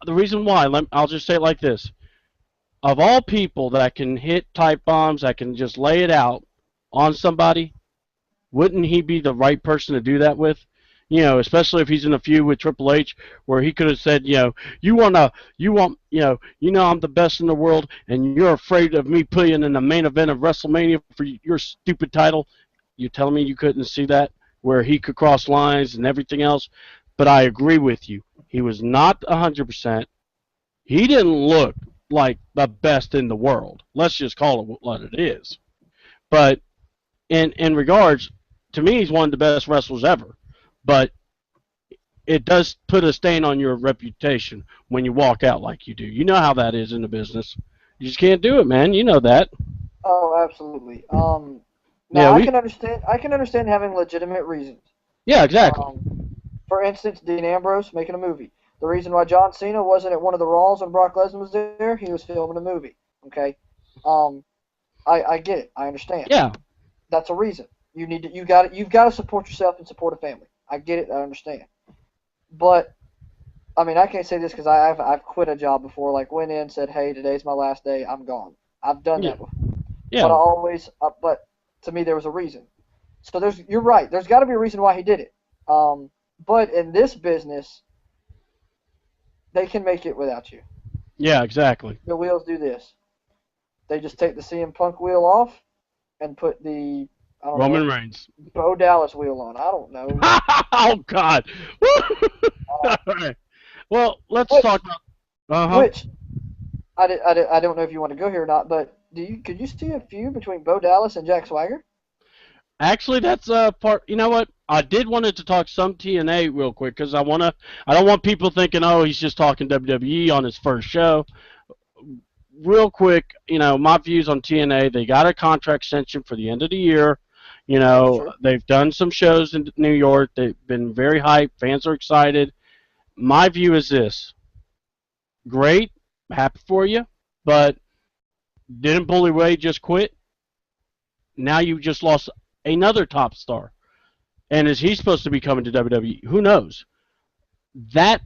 the reason why, I'll just say it like this: of all people that can hit type bombs, that can just lay it out on somebody. Wouldn't he be the right person to do that with? Especially if he's in a feud with Triple H, where he could have said, I'm the best in the world, and you're afraid of me putting in the main event of WrestleMania for your stupid title. You telling me you couldn't see that? where he could cross lines and everything else. But I agree with you. He was not 100%. He didn't look like the best in the world. Let's just call it what it is. But in regards, to me, he's one of the best wrestlers ever. But it does put a stain on your reputation when you walk out like you do. You know how that is in the business. You just can't do it, man. You know that. Oh, absolutely. Now Yeah, I we. can understand. I can understand having legitimate reasons. Yeah, exactly. Um, for instance, Dean Ambrose making a movie. The reason why John Cena wasn't at one of the Raws when Brock Lesnar was there, he was filming a movie. Okay. Um, I get it. I understand. Yeah, That's a reason. You've got to support yourself and support a family. I get it. I understand. But I mean, I can't say this because I've quit a job before. Like went in, said, "Hey, today's my last day. I'm gone." I've done yeah, that before. But yeah, but to me, there was a reason. So you're right. There's got to be a reason why he did it. But in this business, they can make it without you. yeah, exactly. The wheels do this. They just take the CM Punk wheel off and put the I don't Roman know Reigns. Bo Dallas wheel on. I don't know. Oh God. Uh, All right. Well, let's which talk about. Uh huh. which I don't know if you want to go here or not, but could you see a feud between Bo Dallas and Jack Swagger? Actually, that's part. You know what? I did wanted to talk some TNA real quick because I wanna. I don't want people thinking, oh, he's just talking WWE on his first show. Real quick, my views on TNA. They got a contract extension for the end of the year. That's true. They've done some shows in New York. They've been very hyped. Fans are excited. My view is this: great, happy for you, but didn't Bully Ray just quit? Now you just lost another top star. And is he supposed to be coming to WWE? Who knows? That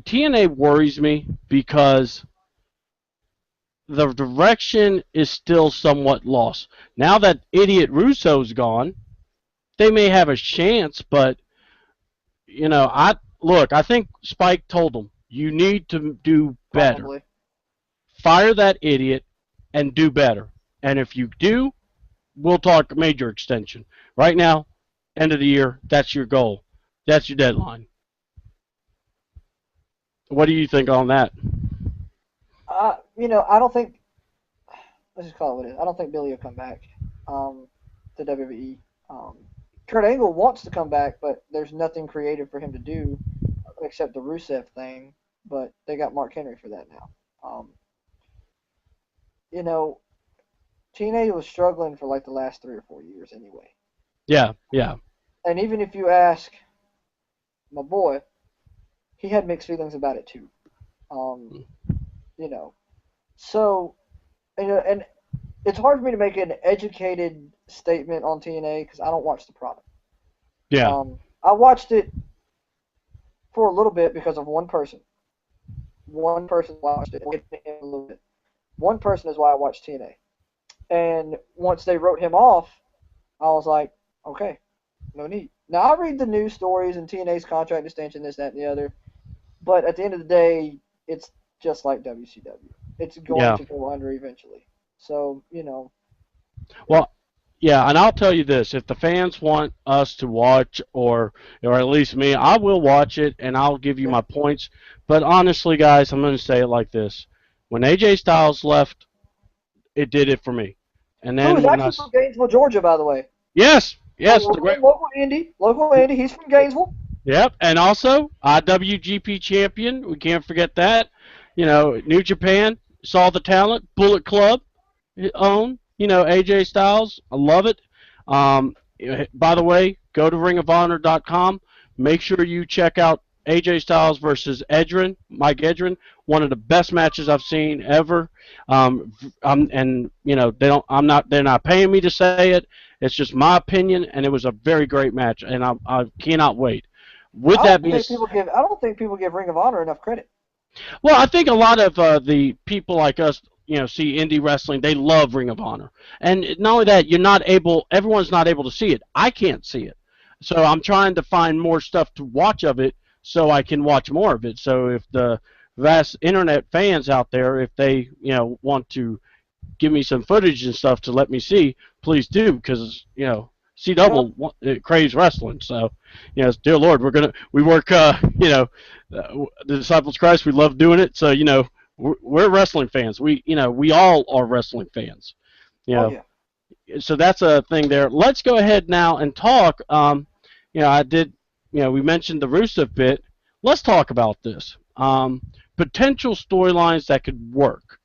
TNA worries me because the direction is still somewhat lost. Now that idiot Russo's gone, they may have a chance, but I think Spike told them you need to do better. Probably. Fire that idiot and do better. And if you do, we'll talk major extension. Right now, end of the year, that's your goal. That's your deadline. What do you think on that? I don't think. Let's just call it what it is. I don't think Billy will come back to WWE. Um, Kurt Angle wants to come back, but there's nothing creative for him to do except the Rusev thing. But they got Mark Henry for that now. You know, TNA was struggling for like the last 3 or 4 years anyway. Yeah, yeah, And even if you ask my boy, he had mixed feelings about it too. Um, you know, so and it's hard for me to make an educated statement on TNA because I don't watch the product. yeah. I watched it for a little bit because of one person. One person watched it a little bit. One person is why I watched TNA. And once they wrote him off, I was like, okay, no need. Now I read the news stories and TNA's contract extension, this, that, and the other. But at the end of the day, it's just like WCW. It's going Yeah. to go under eventually. So, Well, yeah, and I'll tell you this: if the fans want us to watch, or at least me, I will watch it, and I'll give you yeah. my points. But honestly, guys, I'm going to say it like this: when AJ Styles left, it did it for me. And Who is then actually from Gainesville, Georgia, by the way. yes, So yes, the great. local Andy, he's from Gainesville. Yep, and also IWGP champion. We can't forget that. New Japan saw the talent. Bullet Club own. AJ Styles. I love it. Um, by the way, go to ringofhonor.com. Make sure you check out AJ Styles versus Edrin, Mike Edrin. One of the best matches I've seen ever. And they don't. I'm not. They're not paying me to say it. It's just my opinion, and it was a very great match, and I cannot wait. With that being I don't think people give Ring of Honor enough credit. well, I think a lot of the people like us, see indie wrestling. They love Ring of Honor, and not only that, everyone's not able to see it. I can't see it, so I'm trying to find more stuff to watch of it, so I can watch more of it. So if the vast internet fans out there, if they want to give me some footage and stuff to let me see, please do, because C Yep. Double craves wrestling. So, dear Lord, we work. The Disciples of Christ. We love doing it. So, we're wrestling fans. We all are wrestling fans. You Oh know, yeah. so that's a thing there. Let's go ahead now and talk. I did. We mentioned the Rusev bit. Let's talk about this. Potential storylines that could work.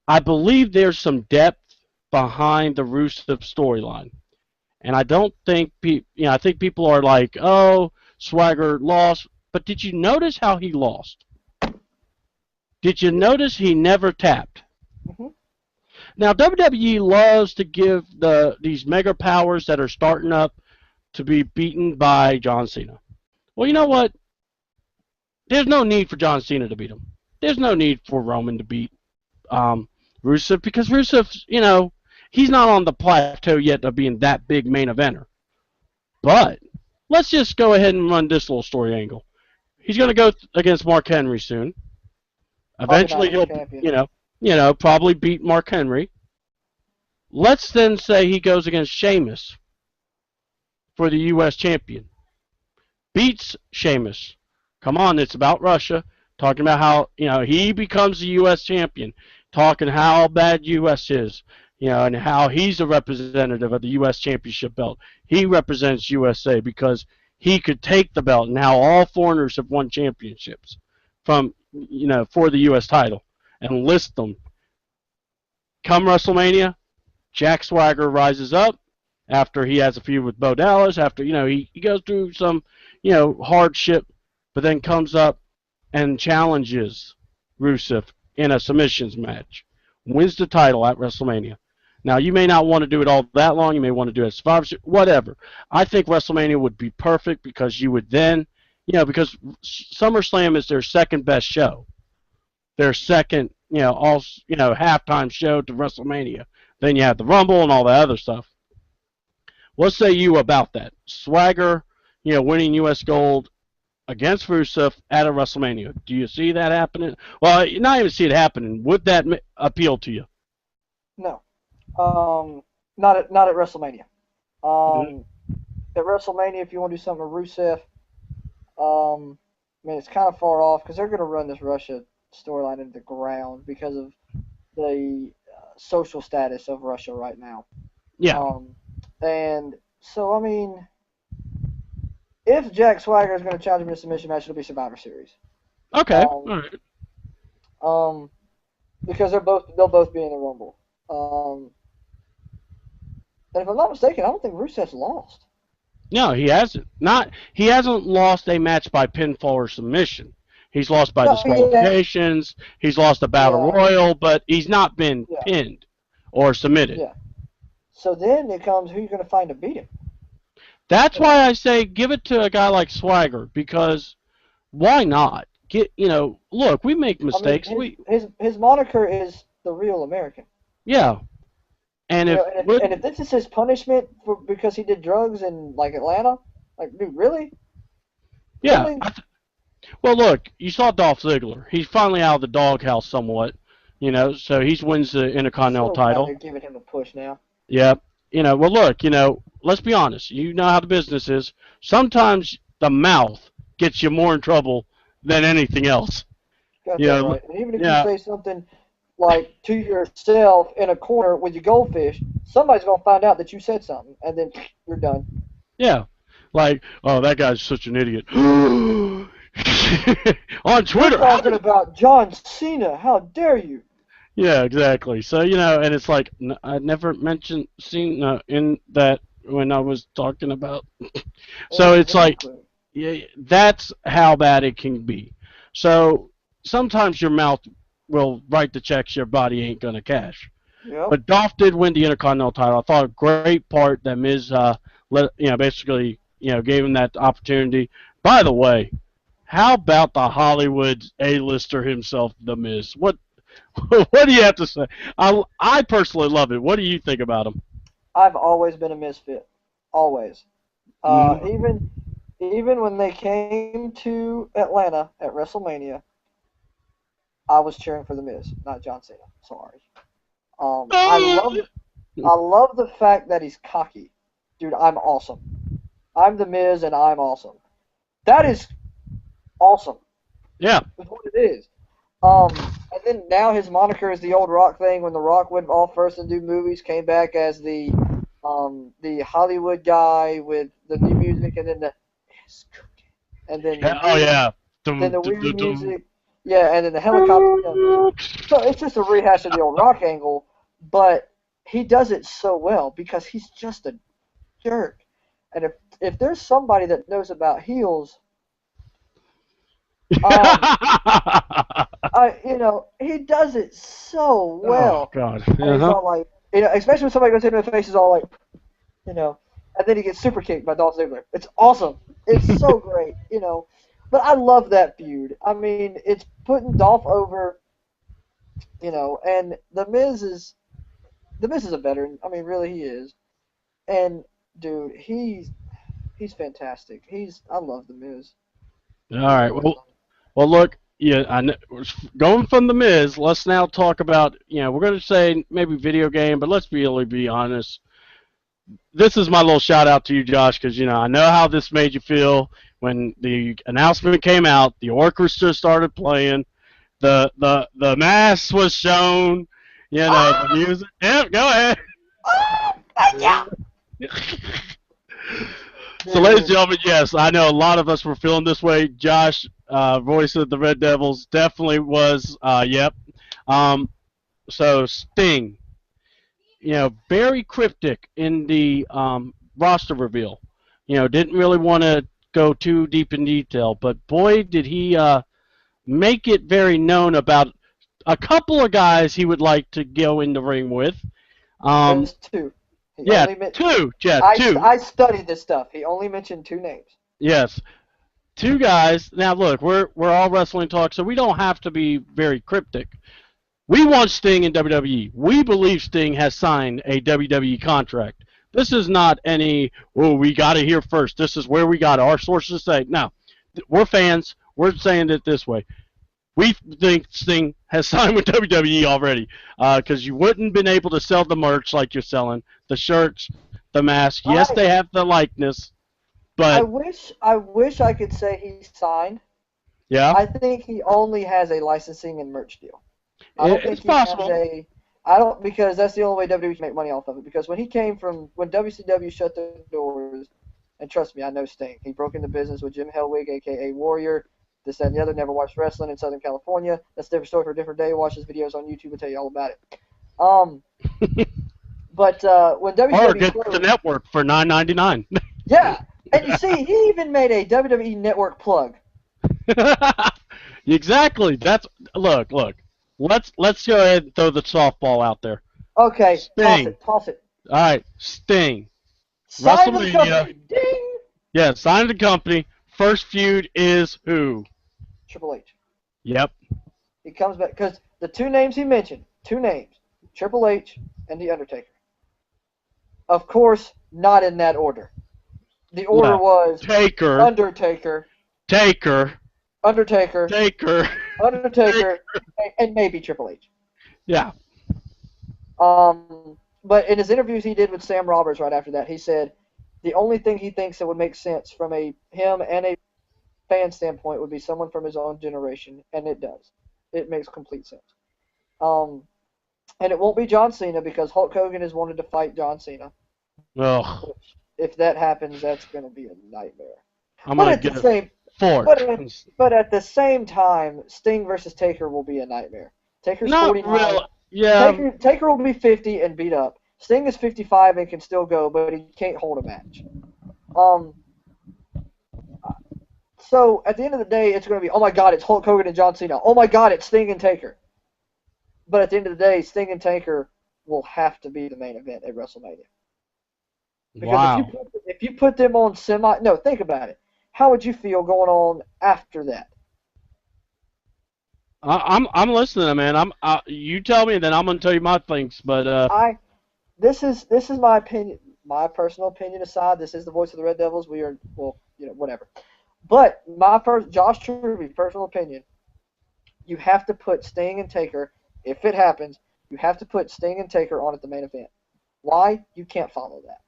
I believe there's some depth behind the Rusev storyline, and I don't think I think people are like, oh, Swagger lost, but did you notice how he lost? Did you notice he never tapped? Hmm. Now WWE loves to give these mega powers that are starting up to be beaten by John Cena. Well, you know what? There's no need for John Cena to beat him. There's no need for Roman to beat um, Rusev because Rusev, he's not on the plateau yet of being that big main eventer. But let's just go ahead and run this little story angle. He's going to go against Mark Henry soon. Eventually, Undeniable he'll, champion. probably beat Mark Henry. Let's then say he goes against Sheamus for the U.S. champion. Beats Sheamus. Come on, it's about Russia. Talking about how he becomes the U.S. champion. Talking how bad U.S. is. And how he's a representative of the U.S. championship belt. He represents USA because he could take the belt, and how all foreigners have won championships from for the U.S. title, and list them. Come WrestleMania, Jack Swagger rises up after he has a feud with Bo Dallas. After he goes through some hardship, but then comes up and challenges Rusev in a submissions match, wins the title at WrestleMania. Now, you may not want to do it all that long. You may want to do it as Survivor Series, whatever. I think WrestleMania would be perfect because you would then, because SummerSlam is their second best show. Their second, halftime show to WrestleMania. Then you have the Rumble and all that other stuff. What say you about that? Swagger, winning U.S. Gold against Rusev at a WrestleMania. Do you see that happening? Well, you not even see it happening. Would that appeal to you? No. Not at WrestleMania. Mm-hmm. Um, at WrestleMania, if you want to do something with Rusev, I mean, it's kind of far off because they're going to run this Russia storyline into the ground because of the social status of Russia right now. Yeah. Um, and so, I mean, if Jack Swagger is going to challenge him in a submission match, it'll be Survivor Series. Okay. Um, All right. um, because they'll both be in the Rumble. And if I'm not mistaken, I don't think Rusev's lost. No, he hasn't. Not he hasn't lost a match by pinfall or submission. He's lost by No, yeah, disqualifications. He's lost a battle yeah, royal, but he's not been yeah, pinned or submitted. yeah. So then it comes, who are you going to find to beat him? That's You know, why I say give it to a guy like Swagger because why not? Look, we make I mean, mistakes. his moniker is the real American. Yeah, and You if know, we're and if this is his punishment for because he did drugs in like Atlanta, like, dude, really, yeah, really? well, look, you saw Dolph Ziggler. He's finally out of the doghouse somewhat, so he wins the Intercontinental So glad title. they're giving him a push now. Yeah, well, look, let's be honest. You know how the business is. Sometimes the mouth gets you more in trouble than anything else. Got You that know, right. And even if you yeah, say something like to yourself in a corner with your goldfish, somebody's gonna find out that you said something, and then you're done. yeah. Like, oh, that guy's such an idiot. On You're Twitter, how talking did about John Cena. How dare you? Yeah, exactly. So and it's like I never mentioned Cena in that when I was talking about. So it's like, Exactly. yeah, that's how bad it can be. So sometimes your mouth will write the checks your body ain't gonna cash. Yep. But Dolph did win the Intercontinental title. I thought a great part that Miz basically gave him that opportunity. By the way, how about the Hollywood A-lister himself, the Miz? What do you have to say? I personally love it. What do you think about him? I've always been a misfit. Always. Mm-hmm. Even when they came to Atlanta at WrestleMania, I was cheering for the Miz, not John Cena. Sorry. I love the fact that he's cocky. dude, I'm awesome. I'm the Miz and I'm awesome. That is awesome. Yeah. That's what it is. And then now his moniker is the old Rock thing. When the Rock went off first and do movies, came back as the Hollywood guy with the new music, and then the and then the Oh weird, yeah. then Dum, the dum, weird dum, dum. music, yeah, and then the helicopter. So it's just a rehash of the old Rock angle, but he does it so well because he's just a jerk. And if there's somebody that knows about heels, um, he does it so Oh well. God. And he's Uh-huh. all like, especially when somebody goes hit him in the face, he's all like, you know, and then he gets super kicked by Dolph Ziggler. It's awesome. It's so great. But I love that feud. I mean, it's putting Dolph over, and the Miz is a veteran. I mean, really, he is. And dude, he's fantastic. I love the Miz. All I right. really Well, love well, look. Yeah, going from the Miz. Let's now talk about. We're going to say maybe video game, but let's really be honest. This is my little shout out to you, Josh, because I know how this made you feel when the announcement came out. The orchestra started playing. The mass was shown. The music. Yep. Go ahead. it. So, ladies and Dude, gentlemen, yes, I know a lot of us were feeling this way. Josh, voice of the Red Devils, definitely was. Yep. Um, so Sting, very cryptic in the roster reveal. Didn't really want to go too deep in detail, but boy, did he make it very known about a couple of guys he would like to go in the ring with. Um, there's two. He yeah, only meant two, Jeff, I two. I studied this stuff. He only mentioned two names. Yes, two guys. Now look, we're all wrestling talk, so we don't have to be very cryptic. We want Sting in WWE. We believe Sting has signed a WWE contract. This is not any, we got to hear first. This is where we got our sources say. No, we're fans. We're saying it this way. We think Sting has signed with WWE already because you wouldn't been able to sell the merch like you're selling, the shirts, the mask. Yes, I they have the likeness, I but wish I could say he signed. yeah, I think he only has a licensing and merch deal. I don't think it's he has possible. a. I don't because that's the only way WWE can make money off of it. Because when WCW shut their doors, and trust me, I know Sting. He broke into business with Jim Hellwig, aka Warrior. This, that, and the other. Never watched wrestling in Southern California. That's a different story for a different day. Watch his videos on YouTube and tell you all about it. Um, but when Or WCW get the closed, network for $9.99. yeah, and you see, he even made a WWE Network plug. Exactly. That's look. Let's go ahead and throw the softball out there. Okay, toss Sting. it, toss it. All right, Sting. Sign to the WrestleMania. company. Ding. Yeah, sign the company. First feud is who? Triple H. Yep. He comes back because the two names he mentioned, two names, Triple H and The Undertaker. Of course, not in that order. The order Left. was Taker. Undertaker, Taker. Undertaker, Taker. Undertaker, and maybe Triple H. Yeah. But in his interviews he did with Sam Roberts right after that, he said the only thing he thinks that would make sense from him and a fan standpoint would be someone from his own generation, and it does. It makes complete sense. Um, and it won't be John Cena because Hulk Hogan has wanted to fight John Cena. Ugh. Which, if that happens, that's going to be a nightmare. I'm But gonna at the get a same, fort. but at the same time, Sting versus Taker will be a nightmare. Taker's Not 49. real. Yeah. Taker will be 50 and beat up. Sting is 55 and can still go, but he can't hold a match. Um, so at the end of the day, it's going to be, oh my God, it's Hulk Hogan and John Cena. Oh my God, it's Sting and Taker. But at the end of the day, Sting and Taker will have to be the main event at WrestleMania. Because Wow. if you put them on no, think about it. How would you feel going on after that? I'm listening, man. You tell me, and then I'm gonna tell you my things. But This is my opinion, my personal opinion aside. This is the voice of the Red Devils. We are whatever. But Josh Truby's personal opinion, you have to put Sting and Taker, if it happens, you have to put Sting and Taker on at the main event. Why? You can't follow that.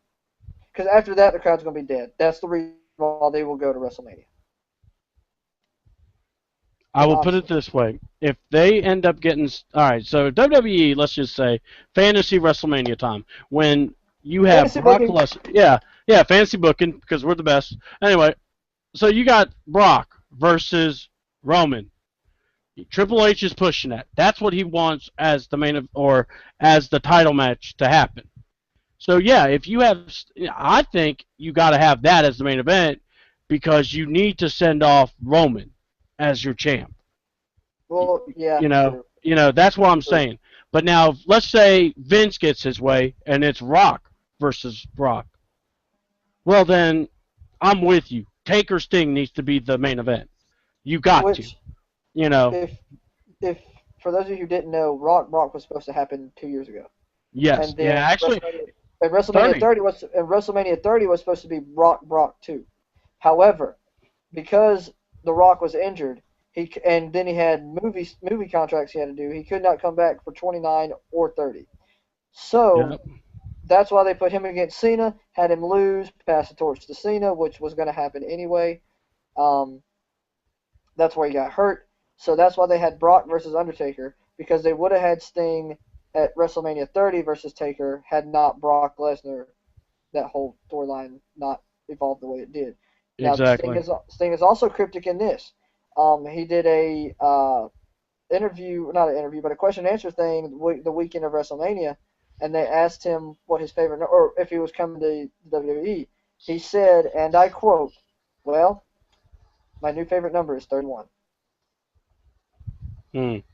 because after that the crowd's going to be dead. That's the reason why they will go to WrestleMania. I will put it this way: if they end up getting all right, so WWE, let's just say fantasy WrestleMania time when you have Fantasy Brock booking. Lesnar, yeah, fantasy booking because we're the best. Anyway, so you got Brock versus Roman. Triple H is pushing that. That's what he wants as the or as the title match to happen. So yeah, if you have, I think you got to have that as the main event because you need to send off Roman as your champ. Well, yeah, true. That's what I'm saying. But now, let's say Vince gets his way and it's Rock versus Brock. Well, then I'm with you. Taker Sting needs to be the main event. You got to. If for those of you who didn't know, Brock was supposed to happen 2 years ago. Yes. And then actually, WrestleMania 30 was supposed to be Brock 2. However, because The Rock was injured, and then he had movie contracts he had to do, he could not come back for 29 or 30. So that's why they put him against Cena, had him lose, pass the torch to Cena, which was going to happen anyway. That's where he got hurt. So that's why they had Brock versus Undertaker, because they would have had Sting at WrestleMania 30 versus Taker had not Brock Lesnar, that whole storyline, not evolved the way it did. Now, exactly. Sting is also cryptic in this. He did a not an interview, but a question and answer thing the weekend of WrestleMania, and they asked him what his favorite, or if he was coming to WWE. He said, and I quote, "Well, my new favorite number is 31." Cryptic.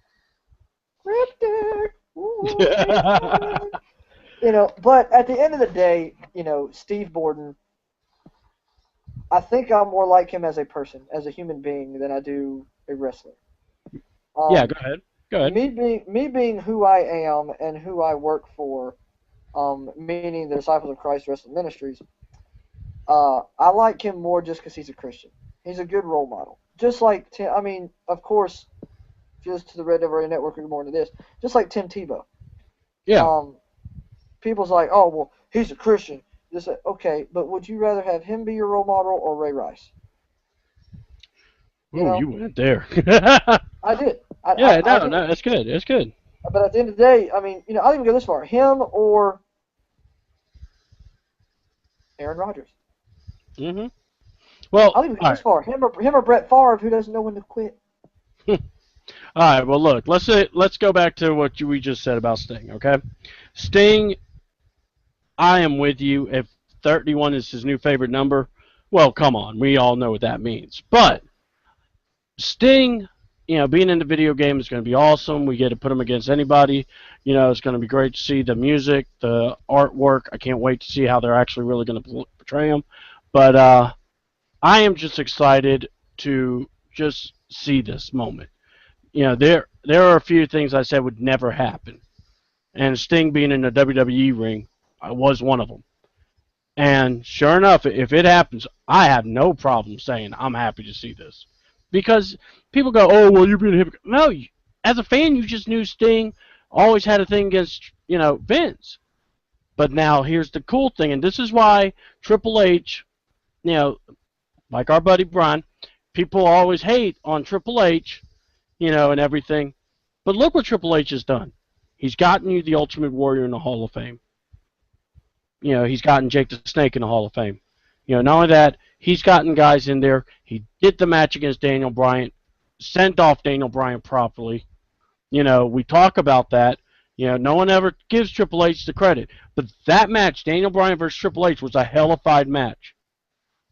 But at the end of the day, Steve Borden, I think I'm more like him as a person, as a human being, than I do a wrestler. Yeah, go ahead. Me being who I am and who I work for, meaning the Disciples of Christ Wrestling Ministries, I like him more just because he's a Christian. He's a good role model. Just like Tim, of course, if you listen to the Red Devil Radio Network, you're more into this. Just like Tim Tebow. Yeah. People's like, oh, well, he's a Christian. Just okay, but would you rather have him be your role model or Ray Rice? You went there. I did. No, that's good. That's good. But at the end of the day, I'll even go this far: him or Aaron Rodgers. Well, I'll even go this far: him or Brett Favre, who doesn't know when to quit. All right. Well, look. Let's go back to what we just said about Sting. Okay, Sting. I am with you. If 31 is his new favorite number, well, come on. We all know what that means. But Sting, being in the video game is going to be awesome. We get to put him against anybody. It's going to be great to see the music, the artwork. I can't wait to see how they're actually really going to portray him. But I am just excited to just see this moment. There are a few things I said would never happen. And Sting being in the WWE ring was one of them. And sure enough, if it happens, I have no problem saying I'm happy to see this. Because people go, oh, well, you're being a hypocrite. No, as a fan, you just knew Sting always had a thing against, Vince. But now here's the cool thing, and this is why Triple H, like our buddy Brian, people always hate on Triple H, and everything. But look what Triple H has done. He's gotten you the Ultimate Warrior in the Hall of Fame. He's gotten Jake the Snake in the Hall of Fame. Not only that, he's gotten guys in there. He did the match against Daniel Bryan, sent off Daniel Bryan properly. We talk about that. No one ever gives Triple H the credit. But that match, Daniel Bryan versus Triple H, was a hellified match.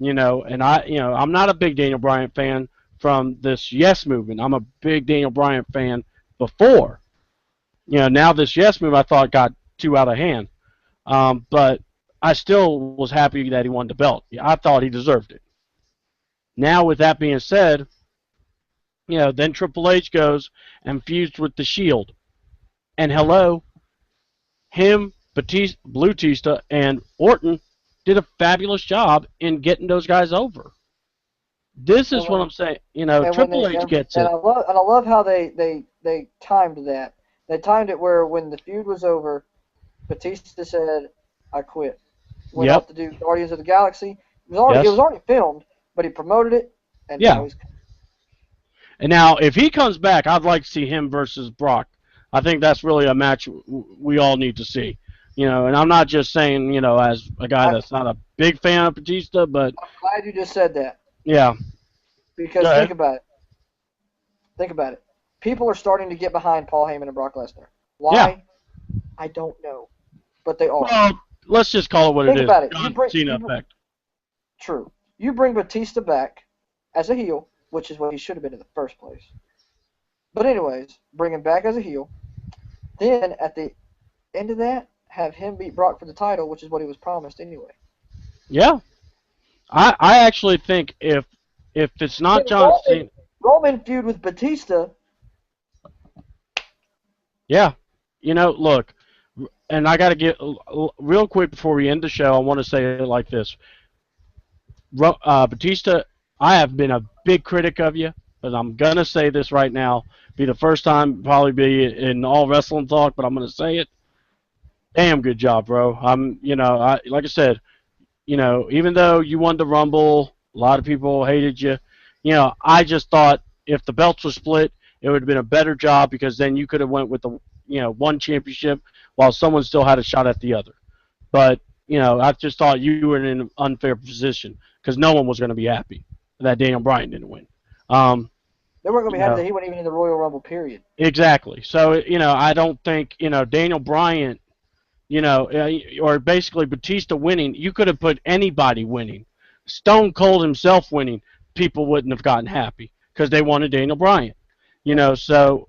And I'm not a big Daniel Bryan fan from this Yes movement. I'm a big Daniel Bryan fan before. Now this Yes movement I thought got too out of hand. But I still was happy that he won the belt. I thought he deserved it. Now, with that being said, then Triple H goes and fused with the Shield. And hello, him, Batista, and Orton did a fabulous job in getting those guys over. This is what I'm saying. Triple H gets it. And I love how they timed that. They timed it where when the feud was over, Batista said, I quit. went Yep. off to do Guardians of the Galaxy. It was already filmed, but he promoted it, and Yeah. now he's. And now, if he comes back, I'd like to see him versus Brock. I think that's really a match we all need to see. And I'm not just saying, as a guy that's not a big fan of Batista, but I'm glad you just said that. yeah. Because think about it. Think about it. People are starting to get behind Paul Heyman and Brock Lesnar. Why? Yeah. I don't know, but they are. Well, let's just call it what it is. Think about it. John Cena effect. True. You bring Batista back as a heel, which is what he should have been in the first place. But anyways, bring him back as a heel. Then at the end of that, have him beat Brock for the title, which is what he was promised anyway. Yeah. I actually think if it's not John Cena. Roman feud with Batista. Yeah. Look, and I got to get real quick before we end the show, I want to say it like this. Batista, I have been a big critic of you, but I'm going to say this right now. Be the first time probably be in all wrestling talk, but I'm going to say it. Damn good job, bro. Like I said, even though you won the Rumble, a lot of people hated you. I just thought if the belts were split, it would have been a better job because then you could have went with the, one championship while someone still had a shot at the other. But, I just thought you were in an unfair position because no one was going to be happy that Daniel Bryan didn't win. They weren't going to be happy that he wasn't even in the Royal Rumble, period. Exactly. So, I don't think, Daniel Bryan, or basically Batista winning, you could have put anybody winning. Stone Cold himself winning, people wouldn't have gotten happy because they wanted Daniel Bryan. So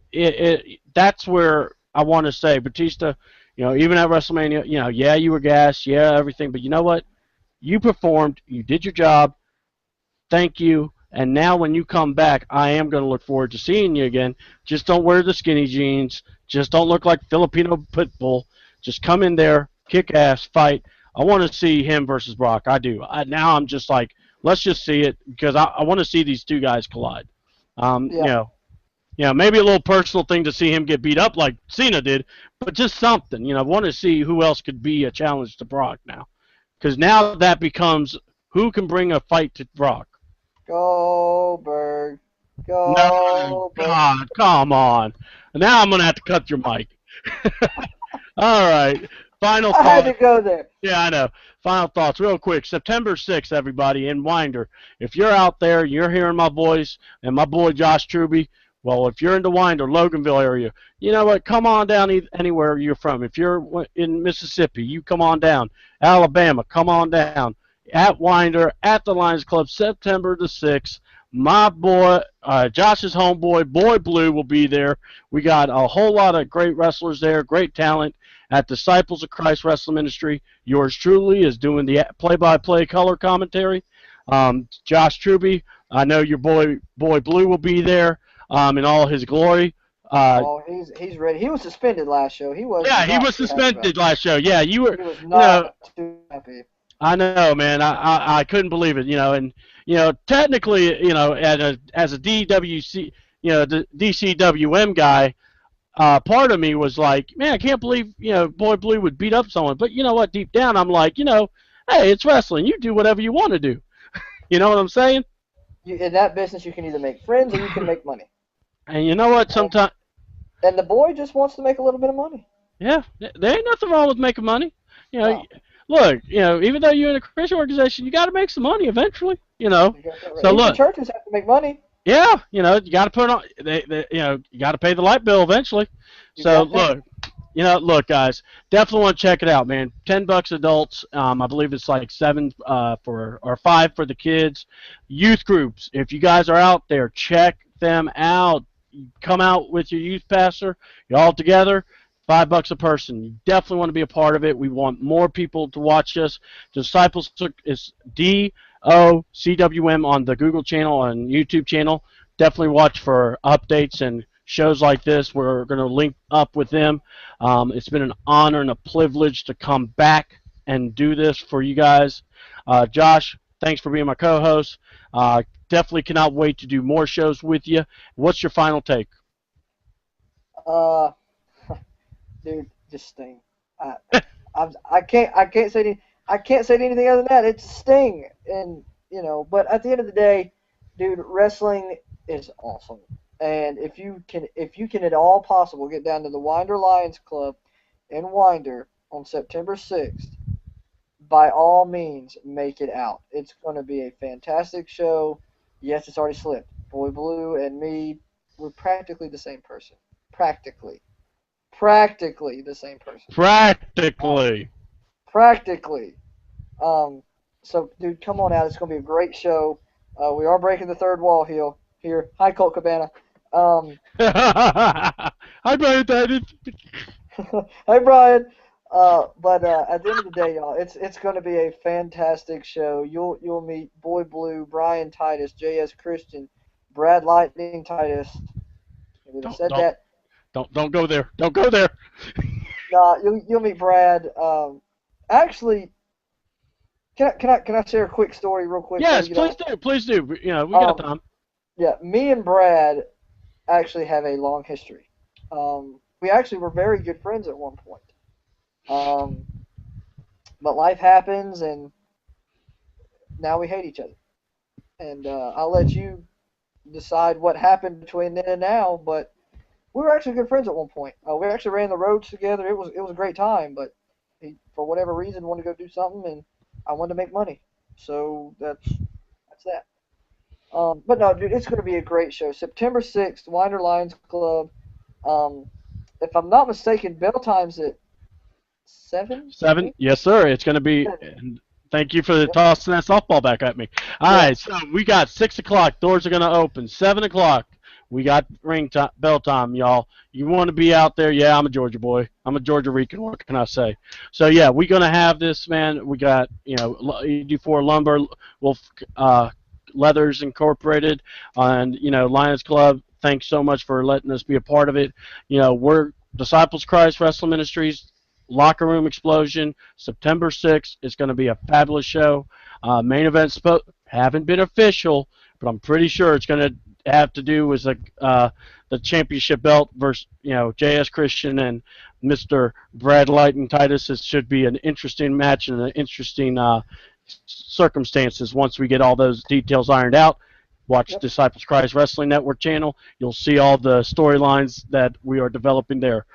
that's where I want to say Batista, even at WrestleMania, yeah, you were gassed, yeah, everything, but you know what? You performed, you did your job, thank you, and now when you come back, I am going to look forward to seeing you again. Just don't wear the skinny jeans, just don't look like Filipino Pitbull, just come in there, kick ass, fight. I want to see him versus Brock, I do. Now I'm just like, let's just see it, because I want to see these two guys collide. Maybe a little personal thing to see him get beat up like Cena did, but just something. I want to see who else could be a challenge to Brock now. Because now that becomes who can bring a fight to Brock. Goldberg. No, God, come on. Now I'm going to have to cut your mic. All right. Final thoughts. I had to go there. Yeah, I know. Final thoughts, real quick. September 6th, everybody, in Winder. If you're out there, you're hearing my voice and my boy Josh Truby, well, if you're in the Winder, Loganville area, you know what? Come on down anywhere you're from. If you're in Mississippi, you come on down. Alabama, come on down. At Winder, at the Lions Club, September the 6th. My boy, Josh's homeboy, Boy Blue, will be there. We got a whole lot of great wrestlers there, great talent. At Disciples of Christ Wrestling Ministry, yours truly is doing the play-by-play color commentary. Josh Truby, I know your boy Blue will be there in all his glory. He's ready. He was suspended last show. He was. Yeah, he was suspended last show. Yeah, you were. He was not too happy. I know, man. I couldn't believe it. And technically, as a DWC, the DCWM guy. Part of me was like, man, I can't believe, Boy Blue would beat up someone. But you know what? Deep down, I'm like, hey, it's wrestling. You do whatever you want to do. You know what I'm saying? In that business, you can either make friends or you can make money. And you know what? Sometimes. And the boy just wants to make a little bit of money. Yeah, there ain't nothing wrong with making money. No. Look, even though you're in a Christian organization, you got to make some money eventually. So look, churches have to make money. Yeah, you got to put on. You got to pay the light bill eventually. So look, guys, definitely want to check it out, man. $10 adults. I believe it's like $7 or $5 for the kids. Youth groups. If you guys are out there, check them out. Come out with your youth pastor. You're all together. $5 a person. You definitely want to be a part of it. We want more people to watch us. Disciples is DOCWM on the Google channel and YouTube channel. Definitely watch for updates and shows like this. We're going to link up with them. It's been an honor and a privilege to come back and do this for you guys. Josh, thanks for being my co-host. Definitely cannot wait to do more shows with you. What's your final take? Dude, just Sting. I can't say anything. I can't say anything other than that. It's Sting, and but at the end of the day, dude, wrestling is awesome. And if you can at all possible get down to the Winder Lions Club in Winder on September 6th, by all means, make it out. It's going to be a fantastic show. Yes, it's already slipped. Boy Blue and me, we're practically the same person. Practically. Practically the same person. Practically. Practically. Um, so, dude, come on out. It's going to be a great show. We are breaking the third wall here. Hi, Colt Cabana. Hi, Brian Titus. Hey, Brian. But at the end of the day, y'all, it's going to be a fantastic show. You'll meet Boy Blue, Brian Titus, J.S. Christian, Brad Lightning Titus. Maybe they said that. Don't go there. Don't go there. Nah, you'll meet Brad. Actually, can I share a quick story real quick? Yes, please do. We got time. Yeah, me and Brad actually have a long history. We actually were very good friends at one point. But life happens, and now we hate each other. And I'll let you decide what happened between then and now. But we were actually good friends at one point. We actually ran the roads together. It was a great time. But he, for whatever reason, wanted to go do something, and I wanted to make money. So that's that. But no, dude, it's going to be a great show. September 6th, Winder Lions Club. If I'm not mistaken, bell time's at 7? 7? Yes, sir. It's going to be. And thank you for tossing that softball back at me. All right, so we got 6 o'clock. Doors are going to open. 7 o'clock. We got bell time, y'all. You want to be out there? Yeah, I'm a Georgia boy. I'm a Georgia Rican. What can I say? So yeah, we're gonna have this, man. We got ED4 Lumber, Wolf Leathers Incorporated, and Lions Club. Thanks so much for letting us be a part of it. We're Disciples Christ Wrestling Ministries. Locker Room Explosion, September 6th. It's going to be a fabulous show. Main event haven't been official, but I'm pretty sure it's going to have to do with the championship belt versus J.S. Christian and Mr. Brad Lightning Titus. It should be an interesting match and an interesting circumstances once we get all those details ironed out. Watch Disciples Christ Wrestling Network channel. You'll see all the storylines that we are developing there.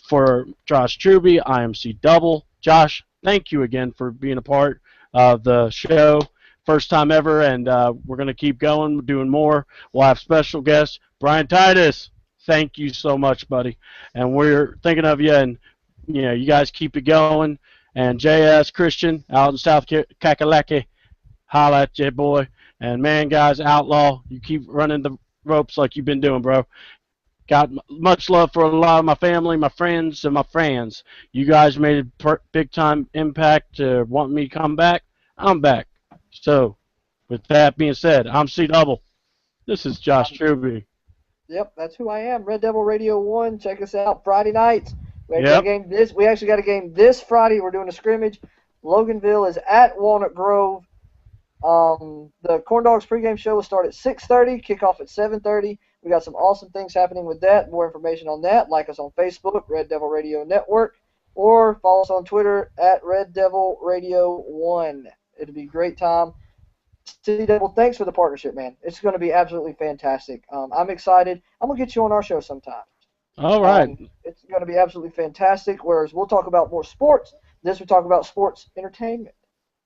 For Josh Truby, IMC Double. Josh, thank you again for being a part of the show. First time ever, and we're going to keep going, doing more. We'll have special guests. Brian Titus, thank you so much, buddy. And we're thinking of you, and you guys keep it going. And J.S. Christian out in South Kakalaki, holla at you, boy. And man, guys, Outlaw, you keep running the ropes like you've been doing, bro. Got much love for a lot of my family, my friends, and my fans. You guys made a big-time impact to want me to come back. I'm back. So, with that being said, I'm C Double. This is Josh Truby. Yep, that's who I am. Red Devil Radio 1. Check us out Friday nights. We actually got a game this Friday. We're doing a scrimmage. Loganville is at Walnut Grove. The Corn Dogs pregame show will start at 6:30, kickoff at 7:30. We got some awesome things happening with that. More information on that, like us on Facebook, Red Devil Radio Network, or follow us on Twitter at Red Devil Radio 1. It'll be a great time. C Devil, thanks for the partnership, man. It's going to be absolutely fantastic. I'm excited. I'm going to get you on our show sometime. All right. It's going to be absolutely fantastic, whereas we'll talk about more sports. This we talk about sports entertainment.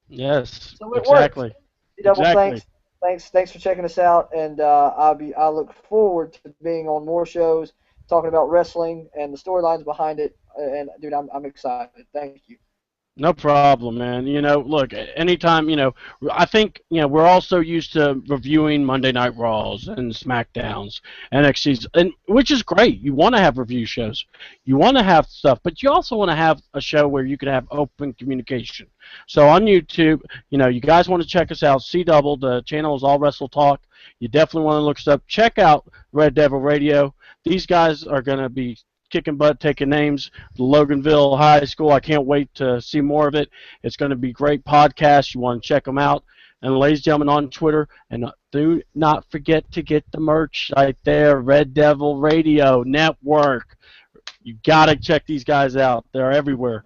Yes, so it exactly. Works. C Devil, thanks for checking us out, and I look forward to being on more shows, talking about wrestling and the storylines behind it. And dude, I'm excited. Thank you. No problem, man. Look, anytime, I think, we're also used to reviewing Monday Night Raws and SmackDowns, NXTs, and which is great. You want to have review shows. You want to have stuff, but you also want to have a show where you can have open communication. So on YouTube, you guys want to check us out. C Double, the channel is All Wrestle Talk. You definitely want to look us up. Check out Red Devil Radio. These guys are going to be kicking butt, taking names. Loganville High School. I can't wait to see more of it. It's going to be great podcast. You want to check them out. And ladies and gentlemen, on Twitter, and do not forget to get the merch right there, Red Devil Radio Network. You gotta check these guys out. They're everywhere,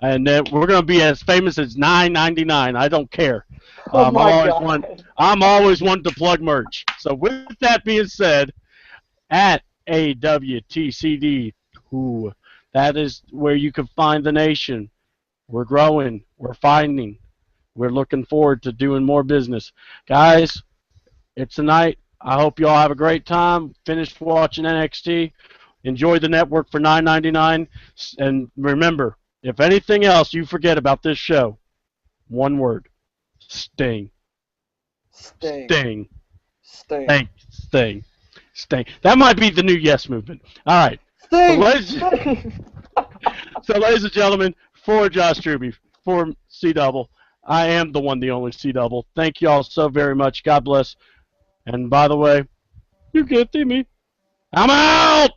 and then we're gonna be as famous as 9.99. I don't care. Oh my God. I'm always one to plug merch. So with that being said, at AWTCD, that is where you can find the nation. We're growing. We're finding. We're looking forward to doing more business, guys. It's tonight. I hope you all have a great time. Finish watching NXT. Enjoy the network for $9.99. And remember, if anything else you forget about this show, one word: Sting. Sting. Sting. Sting. Thank Sting. Sting. That might be the new Yes movement. All right. Sting. So, ladies and gentlemen, for Josh Truby, for C Double, I am the one, the only C Double. Thank you all so very much. God bless. And by the way, you can't see me. I'm out!